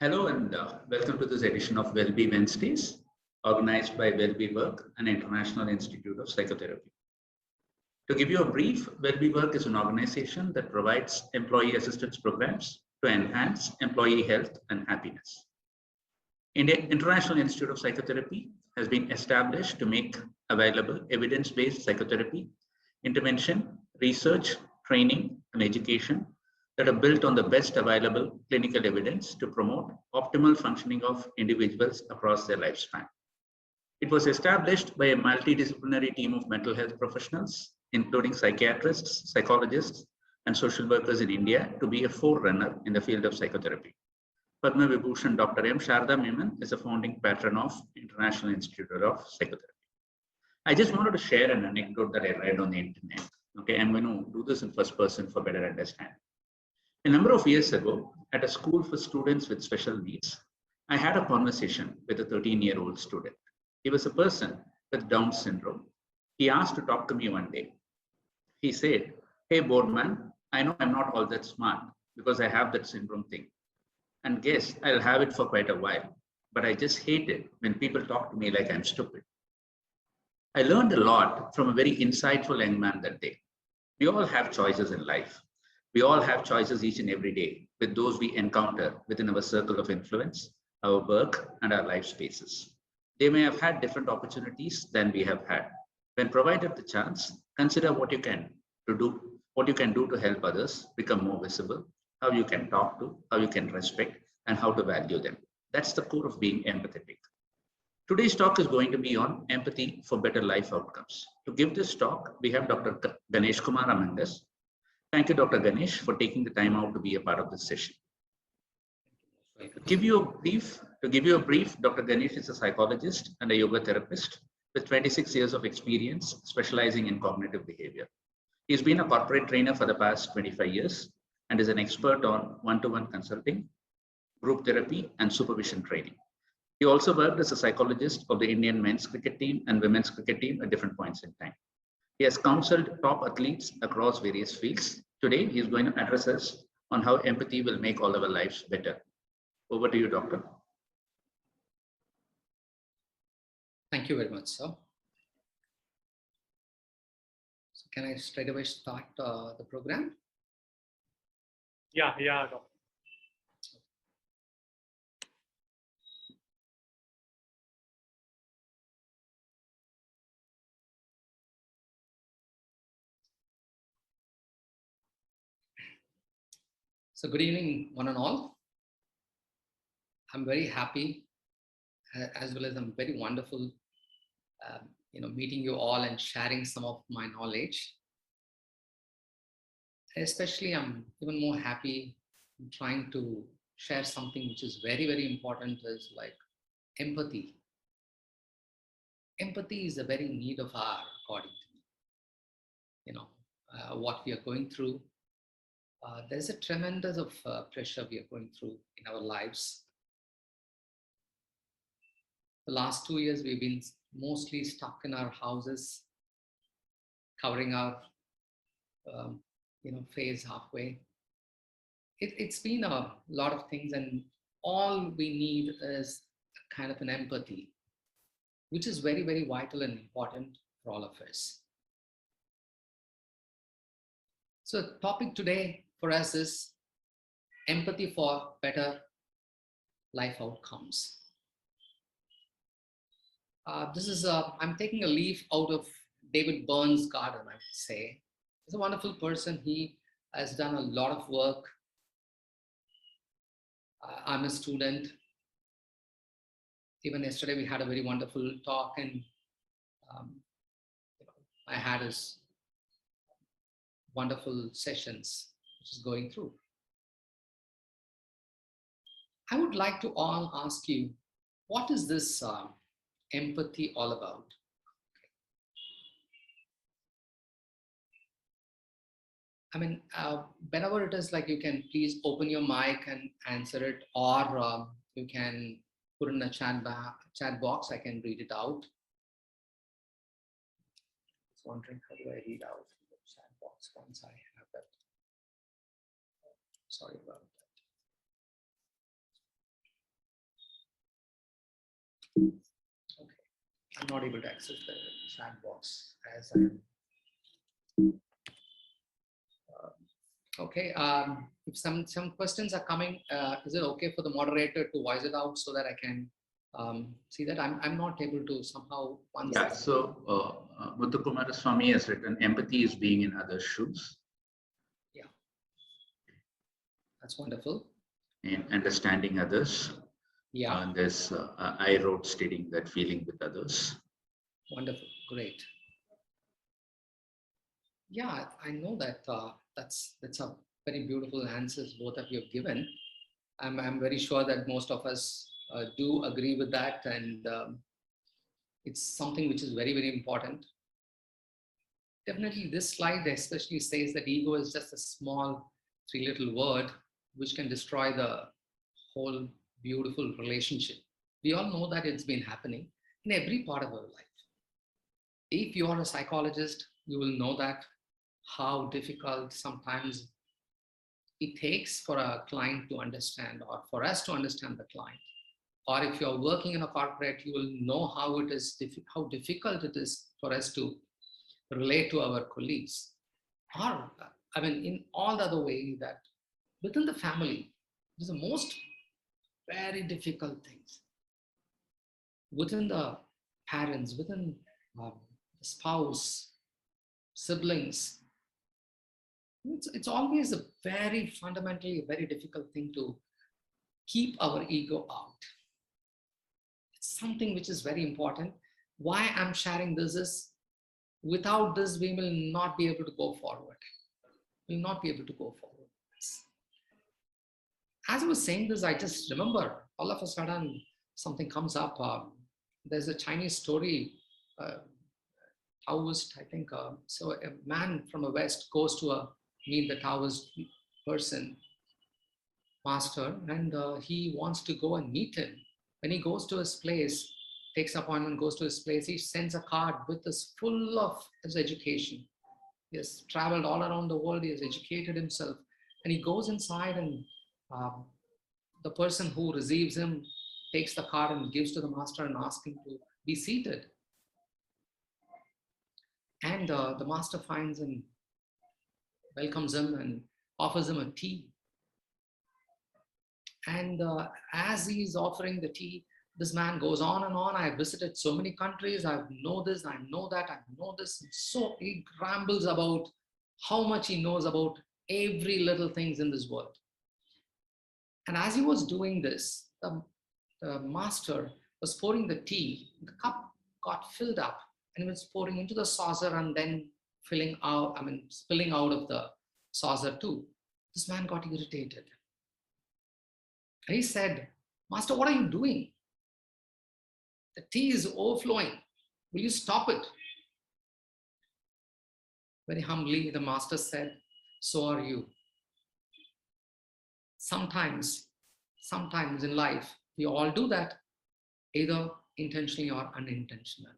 Hello and welcome to this edition of Wellbe Wednesdays, organized by Wellbe Work, an international institute of psychotherapy. To give you a brief, Wellbe Work is an organization that provides employee assistance programs to enhance employee health and happiness. Indian International Institute of Psychotherapy has been established to make available evidence-based psychotherapy, intervention, research, training, and education that are built on the best available clinical evidence to promote optimal functioning of individuals across their lifespan. It was established by a multidisciplinary team of mental health professionals, including psychiatrists, psychologists, and social workers in India, to be a forerunner in the field of psychotherapy. Padma Vibhushan Dr. M. Sharda Menon is a founding patron of International Institute of Psychotherapy. I just wanted to share an anecdote that I read on the internet. Okay, I'm going to do this in first person for better understanding. A number of years ago, at a school for students with special needs, I had a conversation with a 13-year-old student. He was a person with Down syndrome. He asked to talk to me one day. He said, "Hey, Boardman, I know I'm not all that smart because I have that syndrome thing. And guess I'll have it for quite a while. But I just hate it when people talk to me like I'm stupid." I learned a lot from a very insightful young man that day. We all have choices in life. We all have choices each and every day with those we encounter within our circle of influence, our work, and our life spaces. They may have had different opportunities than we have had. When provided the chance, consider what you can do to help others become more visible, how you can talk to, how you can respect, and how to value them. That's the core of being empathetic. Today's talk is going to be on empathy for better life outcomes. To give this talk, we have Dr. Ganesh Kumar among us. Thank you, Dr. Ganesh, for taking the time out to be a part of this session. To give you a brief, Dr. Ganesh is a psychologist and a yoga therapist with 26 years of experience specializing in cognitive behavior. He's been a corporate trainer for the past 25 years and is an expert on one-to-one consulting, group therapy, and supervision training. He also worked as a psychologist of the Indian men's cricket team and women's cricket team at different points in time. He has counseled top athletes across various fields. Today, he is going to address us on how empathy will make all our lives better. Over to you, Doctor. Thank you very much, sir. So can I straight away start the program? Yeah, Doctor. So good evening, one and all. I'm very happy, as well as I'm very wonderful, meeting you all and sharing some of my knowledge. Especially, I'm even more happy trying to share something which is very, very important, is like empathy. Empathy is a very need of our, according to me. What we are going through. There's a tremendous of pressure we are going through in our lives. The last 2 years, we've been mostly stuck in our houses, covering our face halfway. It's been a lot of things, and all we need is kind of an empathy, which is very, very vital and important for all of us. So the topic today for us is empathy for better life outcomes. I'm taking a leaf out of David Burns' garden, I would say. He's a wonderful person. He has done a lot of work. I'm a student. Even yesterday we had a very wonderful talk, and I had his wonderful sessions, which is going through. I would like to all ask you, what is this empathy all about? I mean, whenever it is, like, you can please open your mic and answer it, or you can put in a chat box. I can read it out. I was wondering, how do I read out the chat box once I have that? Sorry about that. I'm not able to access the chat box as I'm. Okay. If some questions are coming, is it okay for the moderator to voice it out so that I can see that? I'm not able to somehow. Yeah. So Muthu Swami has written, empathy is being in others' shoes. Yeah. That's wonderful. And understanding others. Yeah. There's I wrote stating that feeling with others. Wonderful. Great. Yeah, I know that that's a very beautiful answers both of you have given. I'm very sure that most of us do agree with that, and it's something which is very, very important. Definitely, this slide especially says that ego is just a small three little word which can destroy the whole beautiful relationship. We all know that it's been happening in every part of our life. If you are a psychologist, you will know that how difficult sometimes it takes for a client to understand, or for us to understand the client. Or if you're working in a corporate, you will know how it is how difficult it is for us to relate to our colleagues. Or I mean, in all the other ways that within the family, it is the most very difficult things. Within the parents, within the spouse, siblings, it's always a very fundamentally very difficult thing to keep our ego out. It's something which is very important. Why I'm sharing this is, without this, we will not be able to go forward. We will not be able to go forward. As I was saying this, I just remember all of a sudden something comes up. There's a Chinese story, Taoist, I think. So a man from the West goes to meet the Taoist person, master, and he wants to go and meet him. When he goes to his place, takes appointment, goes to his place, he sends a card with this full of his education. He has traveled all around the world, he has educated himself, and he goes inside, and the person who receives him takes the card and gives to the master and asks him to be seated. And the master finds and welcomes him and offers him a tea. And as he's offering the tea, this man goes on and on. I visited so many countries. I know this, I know that, I know this. So he rambles about how much he knows about every little things in this world. And as he was doing this, the master was pouring the tea. The cup got filled up, and it was pouring into the saucer and then spilling out of the saucer too. This man got irritated. And he said, "Master, what are you doing? The tea is overflowing. Will you stop it?" Very humbly, the master said, "So are you." Sometimes in life, we all do that, either intentionally or unintentionally.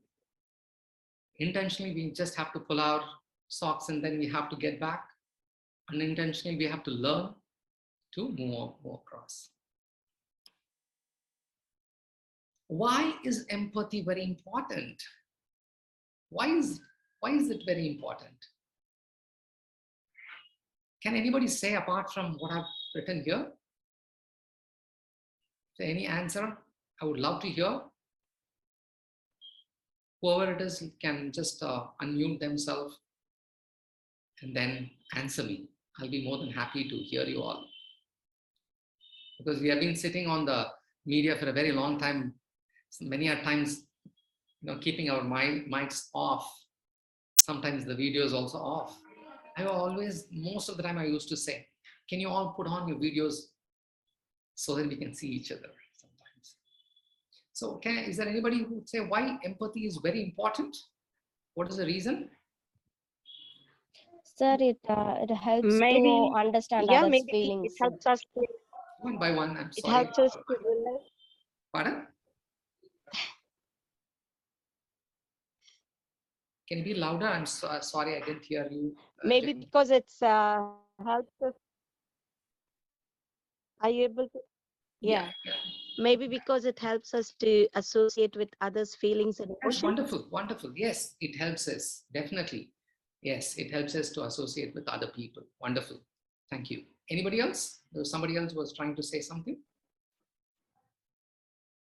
Intentionally, we just have to pull our socks and then we have to get back. Unintentionally, we have to learn to move across. Why is empathy very important? Why is it very important? Can anybody say apart from what I've written here? So any answer? I would love to hear. Whoever it is can just unmute themselves and then answer me. I'll be more than happy to hear you all. Because we have been sitting on the media for a very long time, many a times, keeping our mics off. Sometimes the video is also off. Most of the time I used to say, can you all put on your videos so that we can see each other sometimes. So is there anybody who would say why empathy is very important? What is the reason? Sir, it helps Maybe, to understand yeah, others' maybe feelings. it helps us to, One by one, I'm it sorry. helps us to relate. Pardon? Can you be louder? I'm sorry, I didn't hear you. Maybe because it's helps us. Are you able to? Yeah. Maybe because it helps us to associate with others' feelings and That's emotions. wonderful, wonderful. Yes, it helps us, definitely. Yes, it helps us to associate with other people. Wonderful. Thank you. Anybody else? There was somebody else was trying to say something.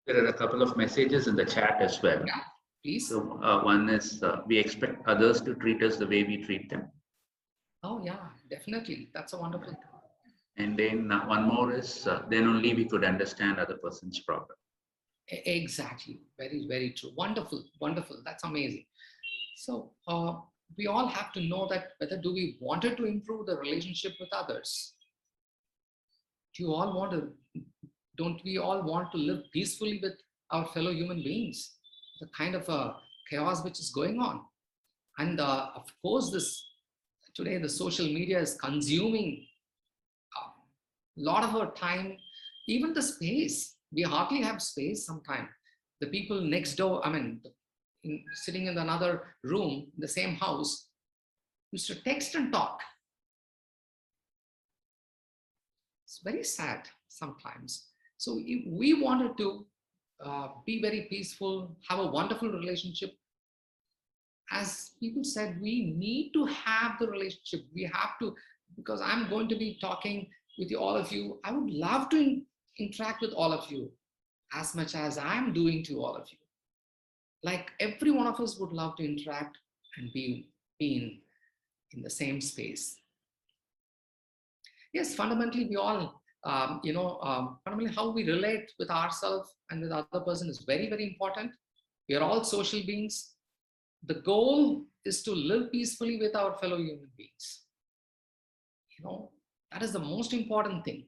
There are a couple of messages in the chat as well. Yeah, please. So one is we expect others to treat us the way we treat them. Oh yeah, definitely. That's a wonderful thing. And then one more is then only we could understand other person's problem. Exactly. Very, very true. Wonderful, wonderful. That's amazing. So we all have to know that whether do we wanted to improve the relationship with others? Do you all want to, don't we all want to live peacefully with our fellow human beings? The kind of chaos which is going on. And of course, today the social media is consuming a lot of our time, even the space. We hardly have space sometimes. The people next door, sitting in another room, in the same house, used to text and talk. It's very sad sometimes. So if we wanted to be very peaceful, have a wonderful relationship, as people said, we need to have the relationship. We have to, because I'm going to be talking with all of you. I would love to interact with all of you as much as I'm doing to all of you. Like every one of us would love to interact and be in the same space. Yes, fundamentally, we all, fundamentally how we relate with ourselves and with the other person is very, very important. We are all social beings. The goal is to live peacefully with our fellow human beings. That is the most important thing.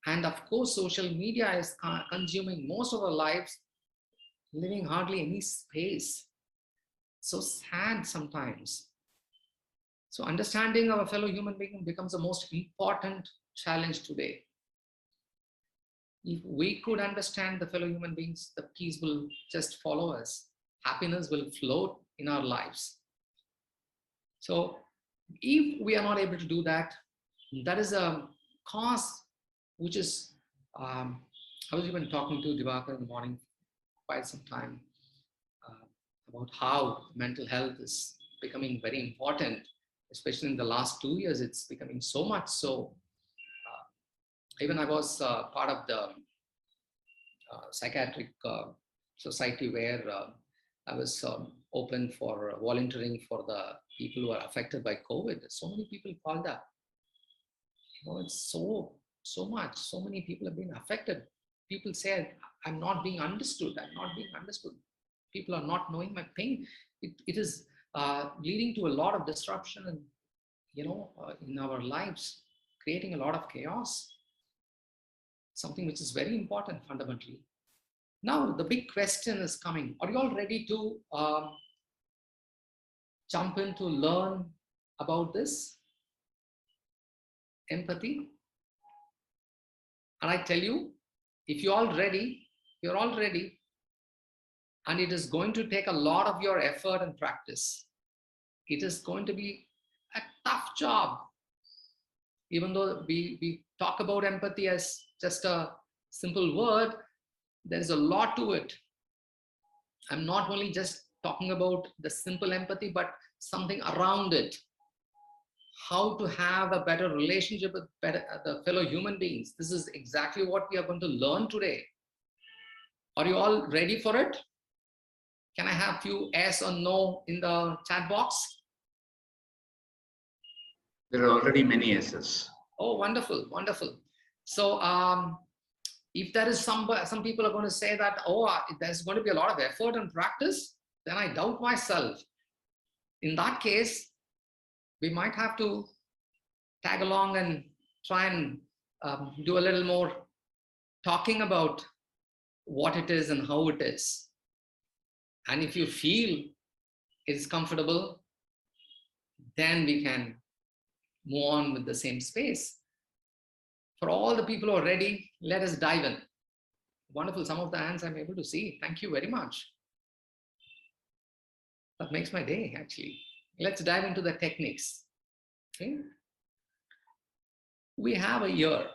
And of course, social media is consuming most of our lives, living hardly any space. So sad sometimes. So understanding our fellow human being becomes the most important challenge today. If we could understand the fellow human beings, the peace will just follow us. Happiness will float in our lives. So if we are not able to do that, that is a cause which is, I was even talking to Divakar in the morning quite some time about how mental health is becoming very important, especially in the last 2 years. It's becoming so much so. Even I was part of the psychiatric society where I was open for volunteering for the people who are affected by COVID. So many people called up. It's so much. So many people have been affected. People say, I'm not being understood. I'm not being understood. People are not knowing my pain. It is leading to a lot of disruption and, in our lives, creating a lot of chaos. Something which is very important fundamentally. Now, the big question is coming. Are you all ready to jump in to learn about this? Empathy. And I tell you, if you're all ready, and it is going to take a lot of your effort and practice. It is going to be a tough job. Even though we talk about empathy as just a simple word, there's a lot to it. I'm not only just talking about the simple empathy, but something around it. How to have a better relationship with the fellow human beings. This is exactly what we are going to learn today. Are you all ready for it? Can I have few yes or no in the chat box? There are already many yeses. Oh, wonderful, wonderful. So if there is some people are going to say that, there's going to be a lot of effort and practice, then I doubt myself. In that case, we might have to tag along and try and do a little more talking about what it is and how it is. And if you feel it's comfortable, then we can move on with the same space. For all the people who are ready, let us dive in. Wonderful. Some of the hands I'm able to see. Thank you very much. That makes my day, actually. Let's dive into the techniques. Okay. We have a year.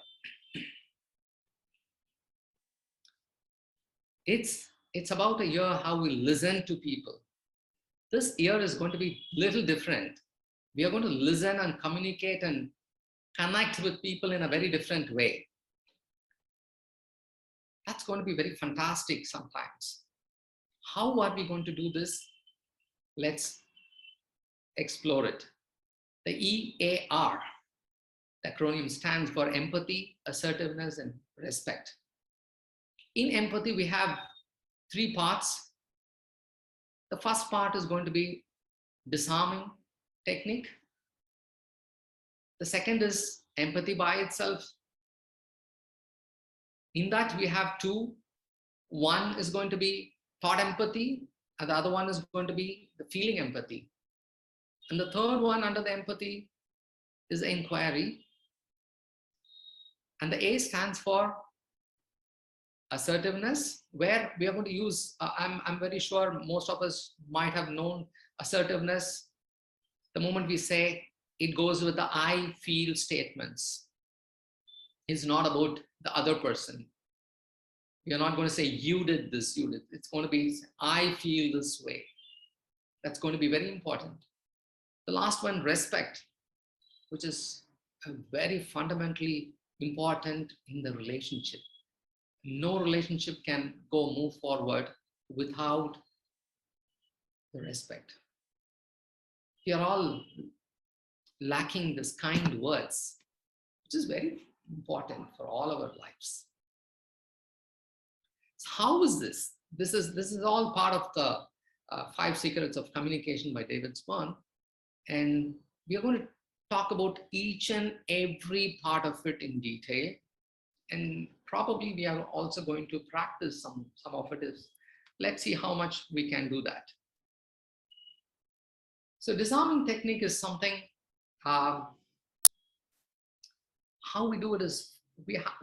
It's about a year how we listen to people. This year is going to be little different. We are going to listen and communicate and connect with people in a very different way. That's going to be very fantastic sometimes. How are we going to do this? Let's explore it. The EAR, the acronym stands for empathy, assertiveness, and respect. In empathy, we have 3 parts. The first part is going to be disarming technique. The second is empathy by itself. In that, we have 2. One is going to be thought empathy, and the other one is going to be the feeling empathy. And the third one under the empathy is the inquiry. And the A stands for assertiveness, where we are going to use, I'm very sure most of us might have known assertiveness. The moment we say, it goes with the I feel statements. It's not about the other person. You're not going to say, you did this, you did. It's going to be, I feel this way. That's going to be very important. The last one, respect, which is very fundamentally important in the relationship. No relationship can move forward without the respect. We are all lacking this kind words, which is very important for all our lives. So how is this? This is all part of the 5 Secrets of Communication by David Spon. And we are going to talk about each and every part of it in detail. And probably we are also going to practice some of it. Let's see how much we can do that. So disarming technique is something, how we do it is,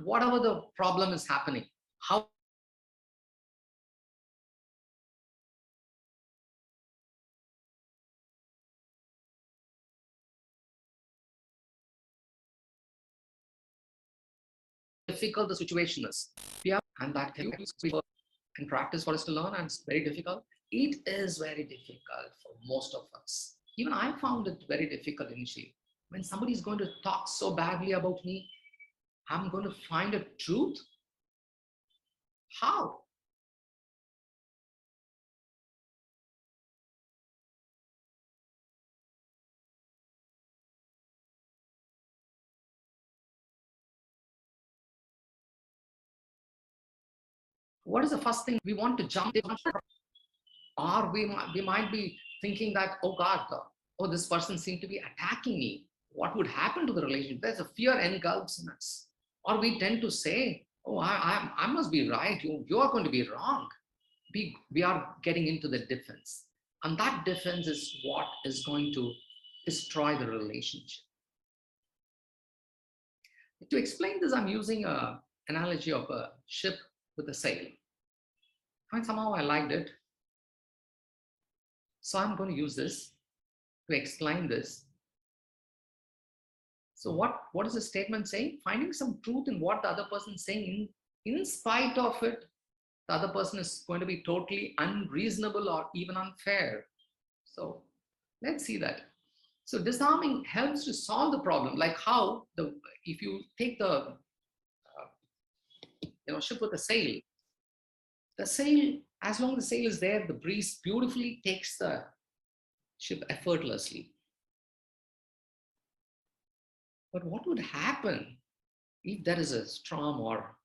whatever the problem is happening, how difficult the situation is. And that can be and practice for us to learn, and it's very difficult. It is very difficult for most of us. Even I found it very difficult initially. When somebody is going to talk so badly about me, I'm going to find a truth. How? What is the first thing we want to jump in? Or we might be thinking that, oh God, oh, this person seemed to be attacking me. What would happen to the relationship? There's a fear engulfs in us. Or we tend to say, oh, I must be right. You are going to be wrong. We are getting into the defense. And that defense is what is going to destroy the relationship. To explain this, I'm using an analogy of a ship with a sail. And somehow I liked it. So I'm going to use this to explain this. So what is the statement saying? Finding some truth in what the other person is saying. In spite of it, the other person is going to be totally unreasonable or even unfair. So let's see that. So disarming helps to solve the problem. Like how, if you take the ship with a sail, the sail, as long as the sail is there, the breeze beautifully takes the ship effortlessly. But what would happen if there is a storm or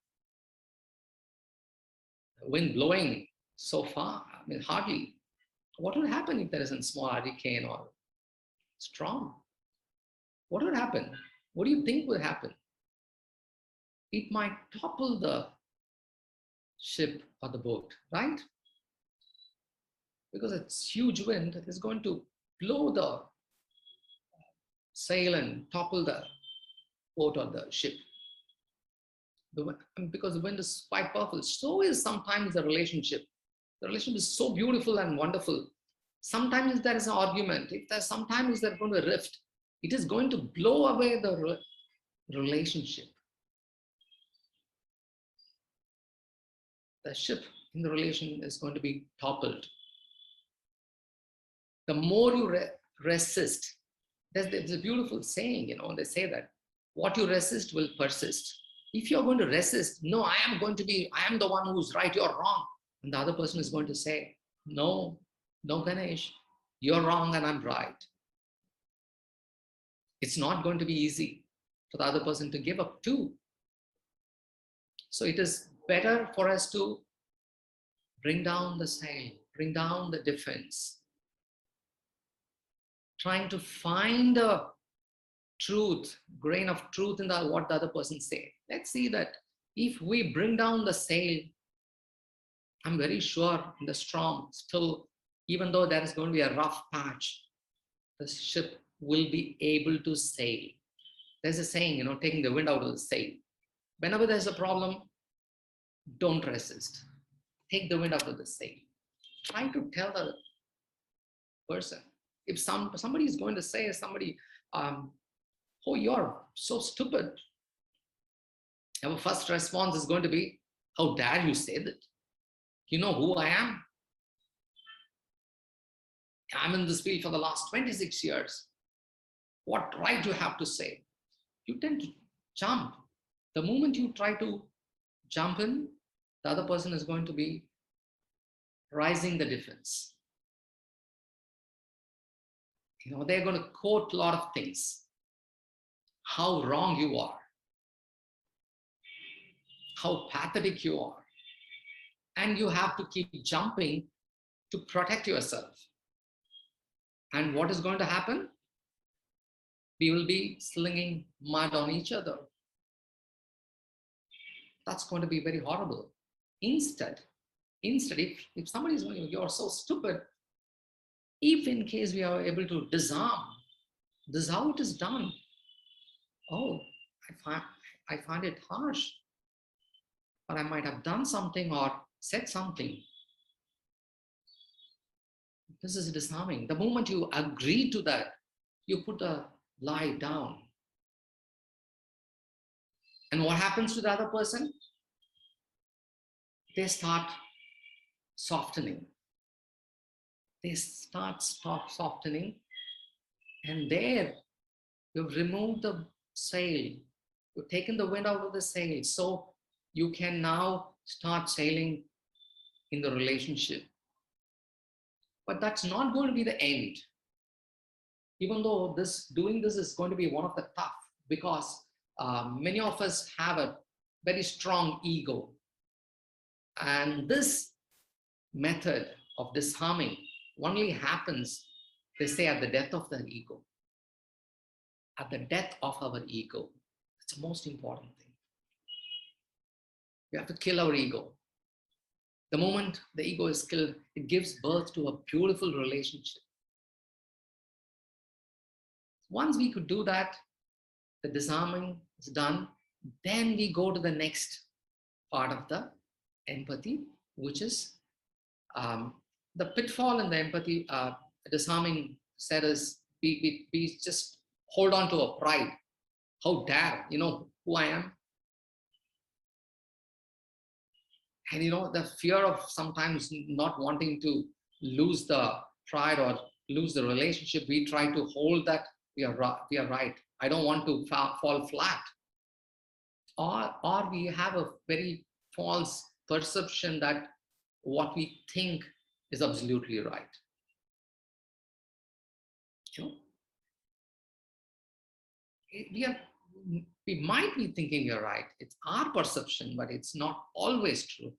wind blowing so far? I mean, hardly. What would happen if there is a small hurricane or storm? What would happen? What do you think would happen? It might topple the ship or the boat, right? Because it's huge wind is going to blow the sail and topple the boat or the ship. Because the wind is quite powerful. So is sometimes the relationship. The relationship is so beautiful and wonderful. Sometimes there is an argument. Sometimes there's going to rift. It is going to blow away the relationship. The ship in the relation is going to be toppled. The more you resist, there's a beautiful saying, they say that what you resist will persist. If you're going to resist, no, I am the one who's right, you're wrong. And the other person is going to say, no, Ganesh, you're wrong and I'm right. It's not going to be easy for the other person to give up too. So it is better for us to bring down the sail, bring down the defense, trying to find a truth, grain of truth in what the other person said. Let's see that if we bring down the sail, I'm very sure in the storm, still, even though there is going to be a rough patch, the ship will be able to sail. There's a saying, taking the wind out of the sail. Whenever there's a problem, don't resist. Take the wind out of the sail. Try to tell the person. If somebody is going to say, oh, you're so stupid, our first response is going to be, how dare you say that? You know who I am? I'm in this field for the last 26 years. What right do you have to say? You tend to jump. The moment you try to jump in, the other person is going to be rising the defense. They're going to quote a lot of things. How wrong you are. How pathetic you are. And you have to keep jumping to protect yourself. And what is going to happen? We will be slinging mud on each other. That's going to be very horrible. Instead, if somebody is going, you're so stupid, if in case we are able to disarm, this is how it is done. Oh, I find it harsh, but I might have done something or said something. This is disarming. The moment you agree to that, you put a lie down. And what happens to the other person? They start softening. They stop softening. And there, you've removed the sail. You've taken the wind out of the sail. So you can now start sailing in the relationship. But that's not going to be the end. Even though doing this is going to be one of the tough, because many of us have a very strong ego. And this method of disarming only happens, they say, at the death of the ego. At the death of our ego. It's the most important thing. We have to kill our ego. The moment the ego is killed, it gives birth to a beautiful relationship. Once we could do that, the disarming is done, then we go to the next part of the empathy, which is the pitfall in the empathy. Disarming said is we just hold on to a pride. How dare, who I am? And the fear of sometimes not wanting to lose the pride or lose the relationship, we try to hold that we are right. I don't want to fall flat. Or we have a very false perception that what we think is absolutely right. We might be thinking you're right. It's our perception, but it's not always true.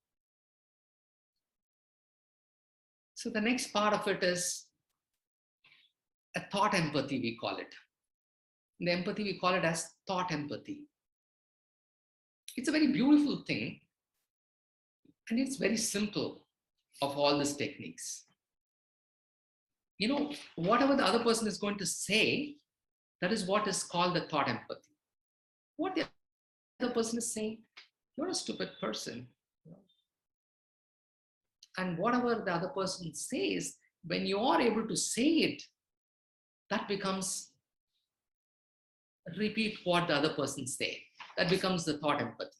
So the next part of it is a thought empathy, we call it. In the empathy, we call it as thought empathy. It's a very beautiful thing, and it's very simple of all these techniques. Whatever the other person is going to say, that is what is called the thought empathy. What the other person is saying, you're a stupid person. And whatever the other person says, when you are able to say it, that becomes, repeat what the other person said. That becomes the thought empathy.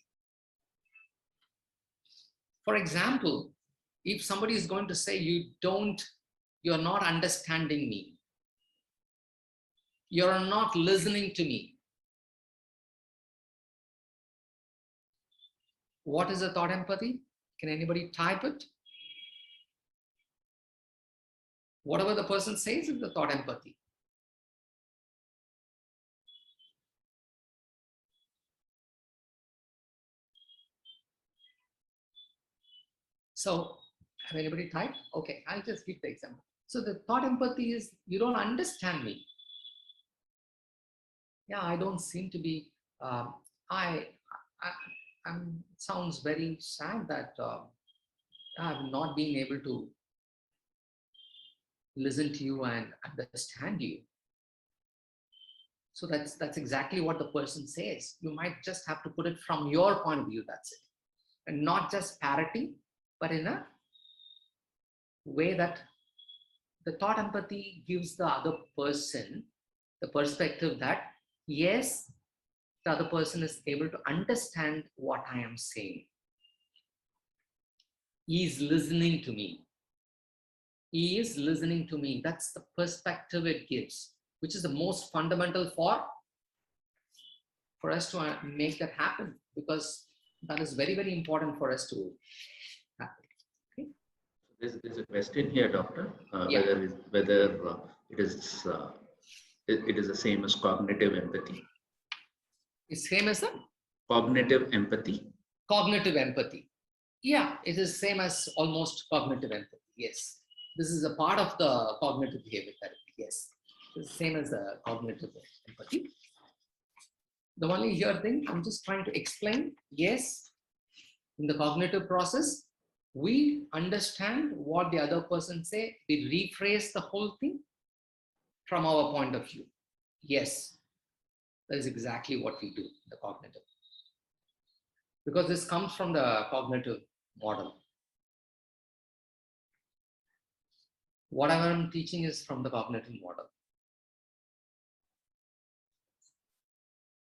For example, If somebody is going to say, you're not understanding me, you're not listening to me, what is the thought empathy? Can anybody type it? Whatever the person says is the thought empathy. So, have anybody typed? Okay, I'll just give the example. So the thought empathy is, you don't understand me. Yeah, I don't seem to be, I'm sounds very sad that I've not been able to listen to you and understand you. So that's exactly what the person says. You might just have to put it from your point of view, that's it. And not just parroting, but in a way that the thought empathy gives the other person the perspective that, yes, the other person is able to understand what I am saying. He is listening to me. He is listening to me. That's the perspective it gives, which is the most fundamental for us to make that happen, because that is very, very important for us to happen. Okay? There's a question here, Doctor, Yeah. whether it is the same as cognitive empathy. It's same as the Cognitive empathy. cognitive empathy. Yeah, it is same as almost cognitive empathy. Yes. This is a part of the cognitive behavior therapy. Yes. It's the same as the cognitive empathy. The only here thing I'm just trying to explain, yes, in the cognitive process, we understand what the other person say, we rephrase the whole thing from our point of view. Yes, that is exactly what we do, the cognitive. Because this comes from the cognitive model. Whatever I'm teaching is from the cognitive model.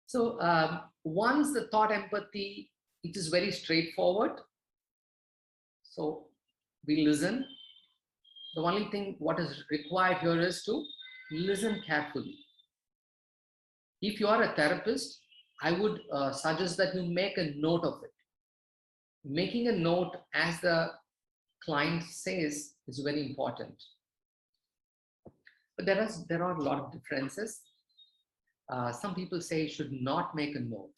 So once the thought empathy, it is very straightforward. So we listen. The only thing what is required here is to listen carefully. If you are a therapist, I would suggest that you make a note of it. Making a note, as the client says, is very important. But there are a lot of differences. Some people say you should not make a note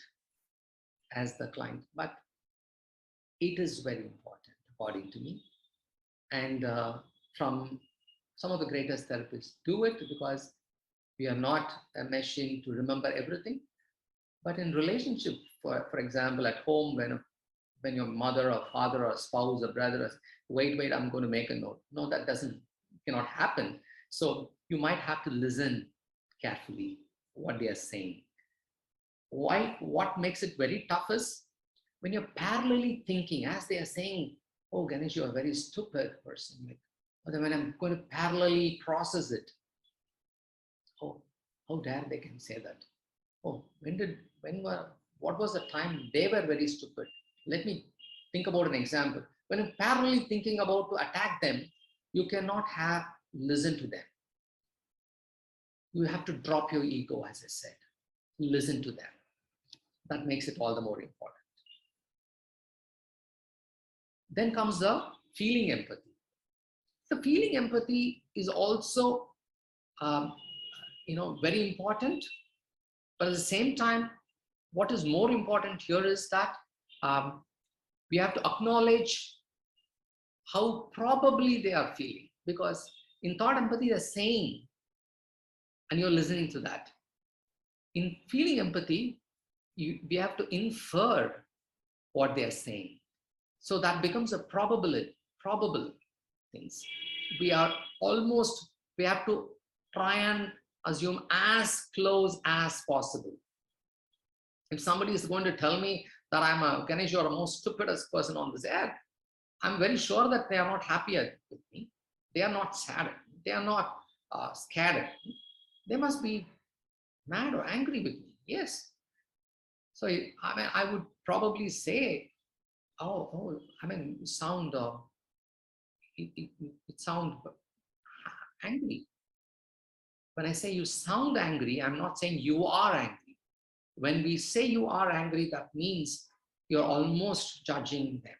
as the client, but it is very important according to me. And from some of the greatest therapists do it, because we are not a machine to remember everything. But in relationship, for example, at home, when your mother or father or spouse or brother, wait, I'm going to make a note. No, that cannot happen. So you might have to listen carefully what they are saying. Why? What makes it very tough is when you're parallelly thinking, as they are saying, oh, Ganesh, you're a very stupid person. Like, but then when I'm going to parallelly process it, oh, how dare they can say that? Oh, what was the time they were very stupid? Let me think about an example. When I'm parallelly thinking about to attack them, you cannot listen to them. You have to drop your ego, as I said. Listen to them. That makes it all the more important. Then comes the feeling empathy. The feeling empathy is also very important. But at the same time, what is more important here is that we have to acknowledge how probably they are feeling. Because in thought empathy, they're saying, and you're listening to that. In feeling empathy, we have to infer what they are saying. So that becomes a probable things. We have to try and assume as close as possible. If somebody is going to tell me that Ganesh, you're the most stupidest person on this earth, I'm very sure that they are not happy with me. They are not sad. They are not scared. They must be mad or angry with me. Yes. So I would probably say, you sound it sounds angry. When I say you sound angry, I'm not saying you are angry. When we say you are angry, that means you're almost judging them.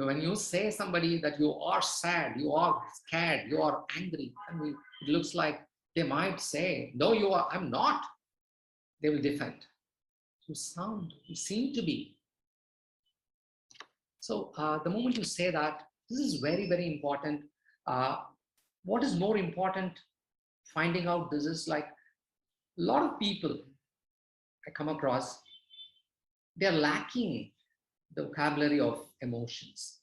When you say somebody that you are sad, you are scared, you are angry, and it looks like they might say, no, I'm not. They will defend. You seem to be. So the moment you say that, this is very, very important. What is more important, finding out this is like a lot of people I come across, they're lacking the vocabulary of emotions.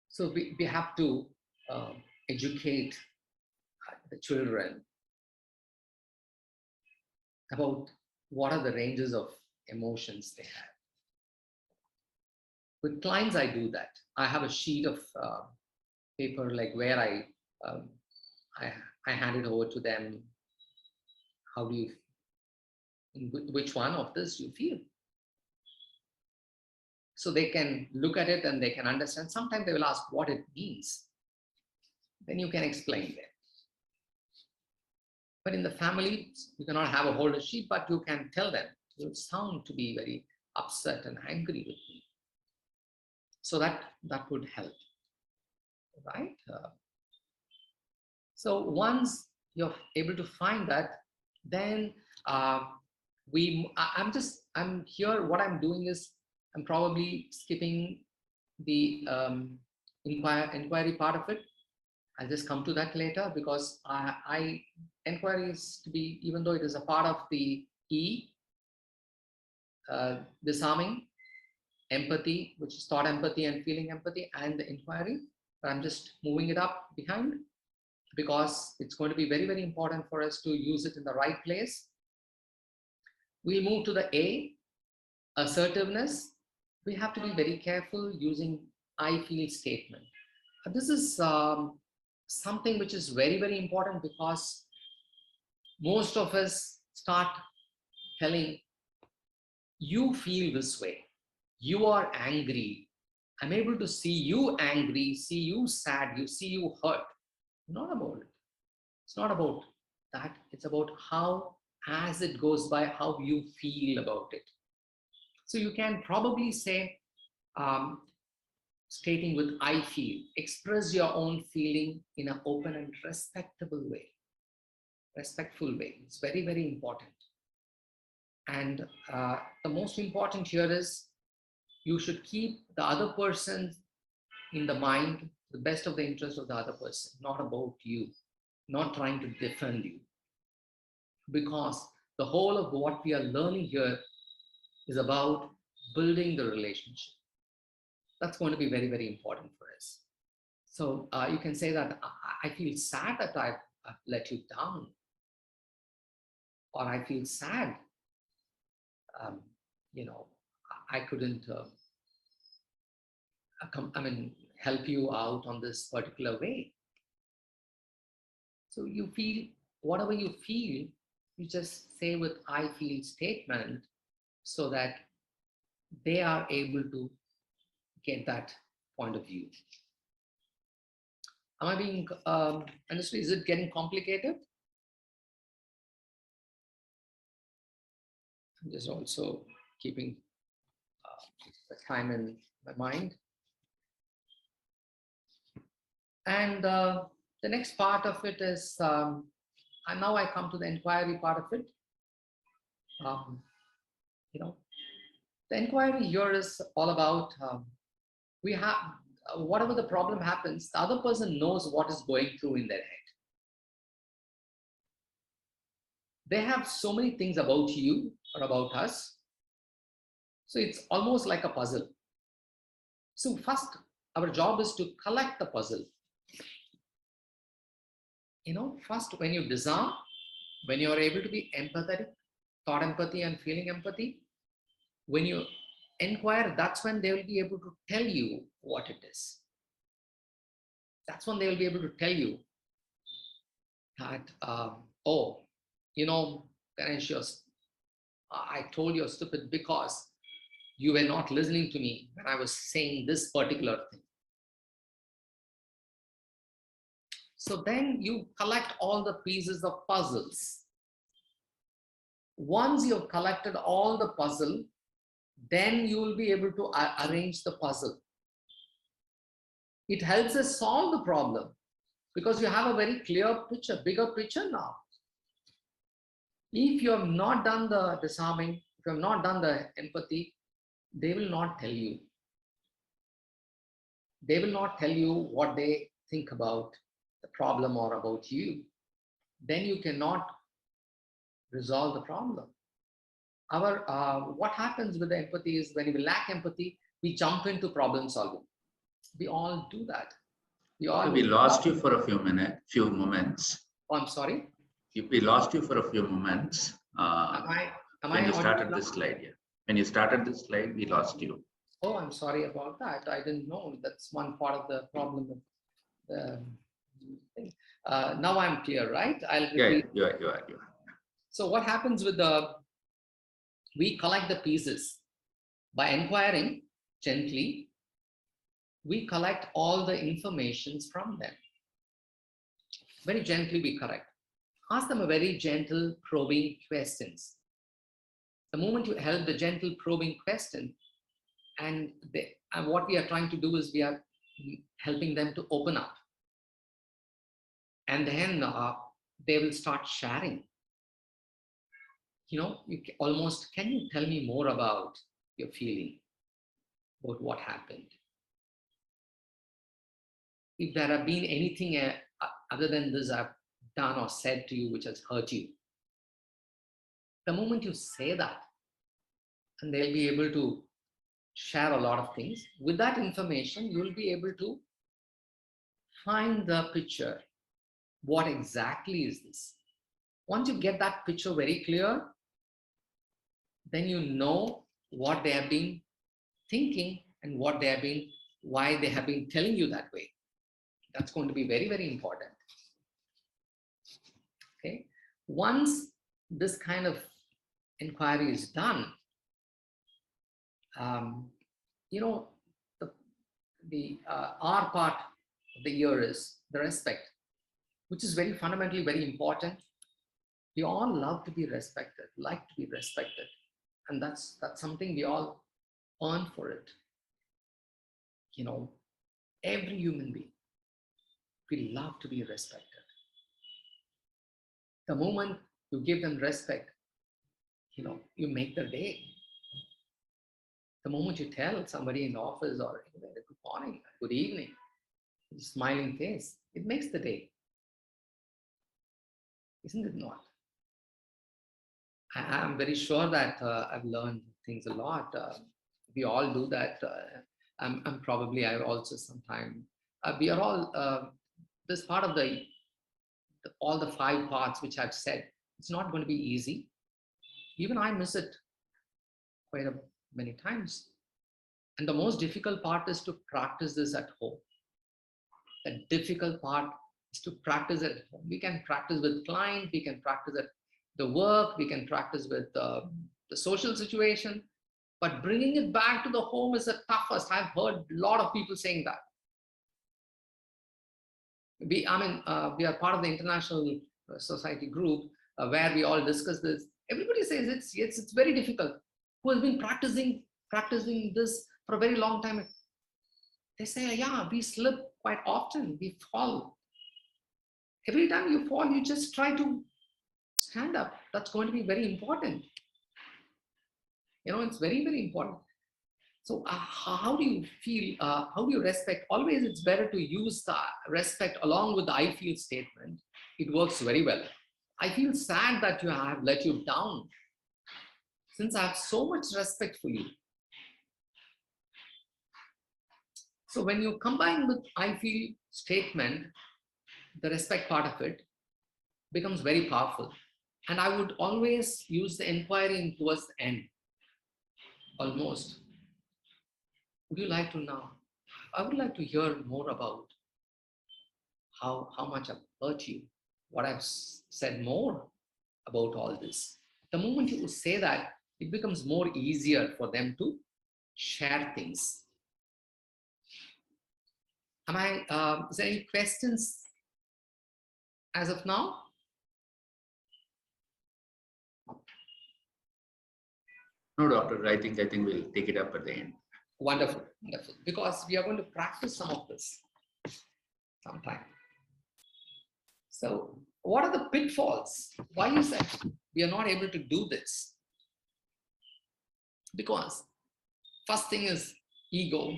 So we have to educate the children about what are the ranges of emotions they have. With clients, I do that. I have a sheet of paper, like where I hand it over to them. How do you, which one of this you feel? So they can look at it and they can understand. Sometimes they will ask what it means. Then you can explain them. But in the family, you cannot have a whole sheet, but you can tell them, you sound to be very upset and angry with me. So that would help, right? So once you're able to find that, then I'm here, what I'm doing is, I'm probably skipping the inquiry part of it. I'll just come to that later, because inquiry is to be, even though it is a part of the disarming, empathy, which is thought empathy and feeling empathy, and the inquiry, but I'm just moving it up behind, because it's going to be very, very important for us to use it in the right place. We'll move to the A, assertiveness. We have to be very careful using I feel statement. This is something which is very, very important, because most of us start telling, you feel this way, you are angry, I'm able to see you angry, see you sad, see you hurt. Not about it. It's not about that. It's about how, as it goes by, how you feel about it. So you can probably say, stating with I feel, express your own feeling in an open and respectful way. It's very, very important. And the most important here is, you should keep the other person in the mind, the best of the interest of the other person, not about you, not trying to defend you. Because the whole of what we are learning here is about building the relationship. That's going to be very, very important for us. So you can say that I feel sad that I've let you down, or I feel sad, I couldn't help you out on this particular way. So you feel, whatever you feel, you just say with I feel statement, so that they are able to get that point of view. Am I being understood? Is it getting complicated? I'm just also keeping the time in my mind. And the next part of it is, and now I come to the inquiry part of it. The inquiry here is all about, we have, whatever the problem happens, the other person knows what is going through in their head. They have so many things about you or about us. So it's almost like a puzzle. So first, our job is to collect the puzzle. First, when you disarm, when you are able to be empathetic, thought empathy and feeling empathy, when you inquire, that's when they will be able to tell you what it is. That's when they will be able to tell you that, Ganesh, I told you're stupid because you were not listening to me when I was saying this particular thing. So then you collect all the pieces of puzzles. Once you've collected all the puzzle, then you will be able to arrange the puzzle. It helps us solve the problem because you have a very clear picture, bigger picture now. If you have not done the disarming, if you have not done the empathy, they will not tell you. They will not tell you what they think about the problem or about you. Then you cannot resolve the problem. What happens with the empathy is when we lack empathy, we jump into problem solving. We all do that. We lost you for a few moments. Oh, I'm sorry. We lost you for a few moments. When you started this slide, yeah. When you started this slide, we lost you. Oh, I'm sorry about that. I didn't know. That's one part of the problem of the thing. Now I'm clear, right? I'll repeat. Yeah, you are. So what happens with we collect the pieces by inquiring gently. We collect all the informations from them. Very gently we correct. Ask them a very gentle, probing questions. The moment you help the gentle, probing question, and what we are trying to do is we are helping them to open up. And then they will start sharing. You almost, can you tell me more about your feeling, about what happened? If there have been anything other than this I've done or said to you which has hurt you, the moment you say that, and they'll be able to share a lot of things. With that information, you'll be able to find the picture. What exactly is this? Once you get that picture very clear, then you know what they have been thinking and why they have been telling you that way. That's going to be very, very important. Okay. Once this kind of inquiry is done, our part of the year is the respect, which is very fundamentally very important. We all love to be respected, like to be respected. And that's something we all earn for it. Every human being, we love to be respected. The moment you give them respect, you make their day. The moment you tell somebody in the office or anywhere, good morning, good evening, with a smiling face, it makes the day. Isn't it not? I'm very sure that I've learned things a lot. We all do that. I'm probably, I also sometimes, we are all, this part of all the 5 parts which I've said, it's not going to be easy. Even I miss it quite many times. And the most difficult part is to practice this at home. The difficult part is to practice at home. We can practice with clients, we can practice at the work, we can practice with the social situation, but bringing it back to the home is the toughest. I've heard a lot of people saying that. We are part of the International Society group where we all discuss this. Everybody says it's very difficult. Who has been practicing this for a very long time? They say, yeah, we slip quite often. We fall. Every time you fall, you just try to stand up. That's going to be very important. It's very, very important. So how do you feel? How do you respect? Always it's better to use the respect along with the I feel statement. It works very well. I feel sad that I have let you down. Since I have so much respect for you. So when you combine with I feel statement, the respect part of it becomes very powerful. And I would always use the inquiry towards the end. Almost. Would you like to know? I would like to hear more about how much I've hurt you, what I've said more about all this. The moment you say that, it becomes more easier for them to share things. Is there any questions as of now? No, doctor. I think we'll take it up at the end. Wonderful, wonderful. Because we are going to practice some of this sometime. So, what are the pitfalls? Why is that we are not able to do this? Because first thing is ego.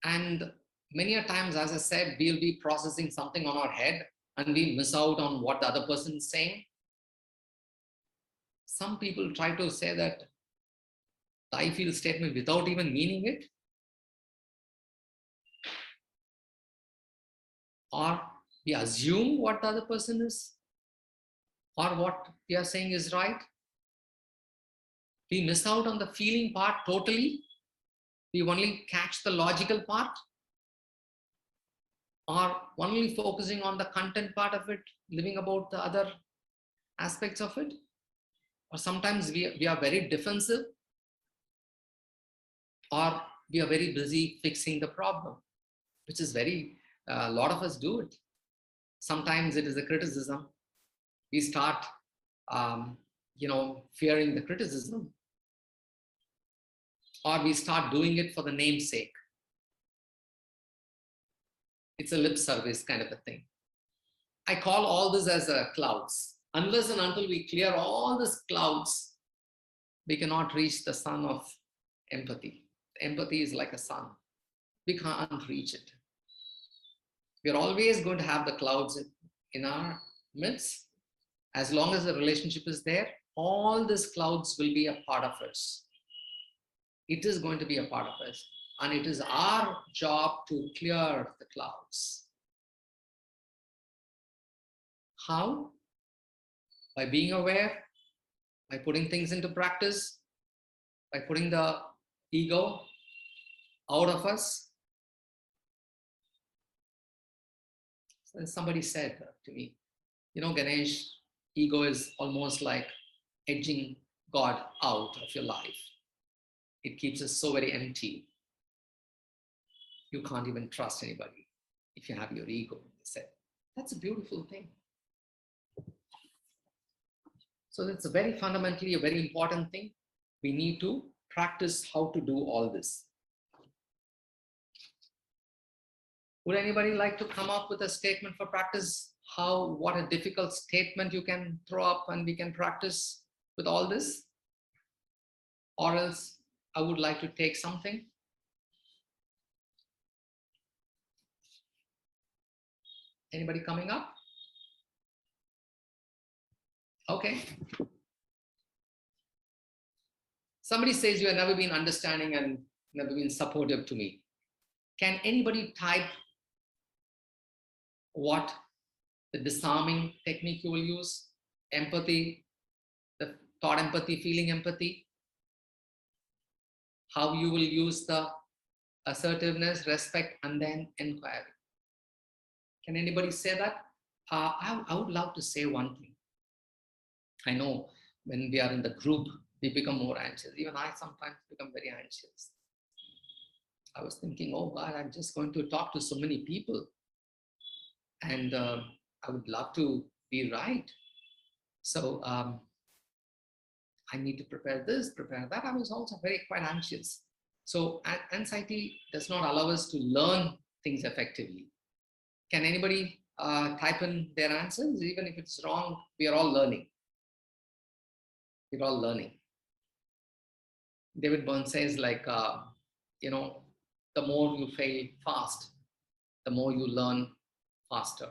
And many a times, as I said, we'll be processing something on our head and we miss out on what the other person is saying. Some people try to say that I feel statement without even meaning it. Or we assume what the other person is, or what we are saying is right. We miss out on the feeling part totally. We only catch the logical part, or only focusing on the content part of it, living about the other aspects of it. Or sometimes we are very defensive, or we are very busy fixing the problem, which is a lot of us do it. Sometimes it is a criticism. We start, fearing the criticism, or we start doing it for the name's sake. It's a lip service kind of a thing. I call all this as clouds. Unless and until we clear all these clouds, we cannot reach the sun of empathy. Empathy is like a sun. We can't reach it. We're always going to have the clouds in our midst. As long as the relationship is there, all these clouds will be a part of us. It is going to be a part of us. And it is our job to clear the clouds. How? By being aware, by putting things into practice, by putting the ego out of us. So somebody said to me, Ganesh, ego is almost like edging God out of your life. It keeps us so very empty. You can't even trust anybody if you have your ego, they said. That's a beautiful thing. So that's fundamentally a very important thing. We need to practice how to do all this. Would anybody like to come up with a statement for practice? What a difficult statement you can throw up and we can practice with all this? Or else I would like to take something. Anybody coming up? Okay. Somebody says you have never been understanding and never been supportive to me. Can anybody type what the disarming technique you will use? Empathy, the thought empathy, feeling empathy. How you will use the assertiveness, respect, and then inquiry. Can anybody say that? I would love to say one thing. I know when we are in the group, we become more anxious. Even I sometimes become very anxious. I was thinking, oh God, I'm just going to talk to so many people. And I would love to be right. So I need to prepare this, prepare that. I was also quite anxious. So anxiety does not allow us to learn things effectively. Can anybody type in their answers? Even if it's wrong, we are all learning. We're all learning. David Byrne says the more you fail fast, the more you learn faster.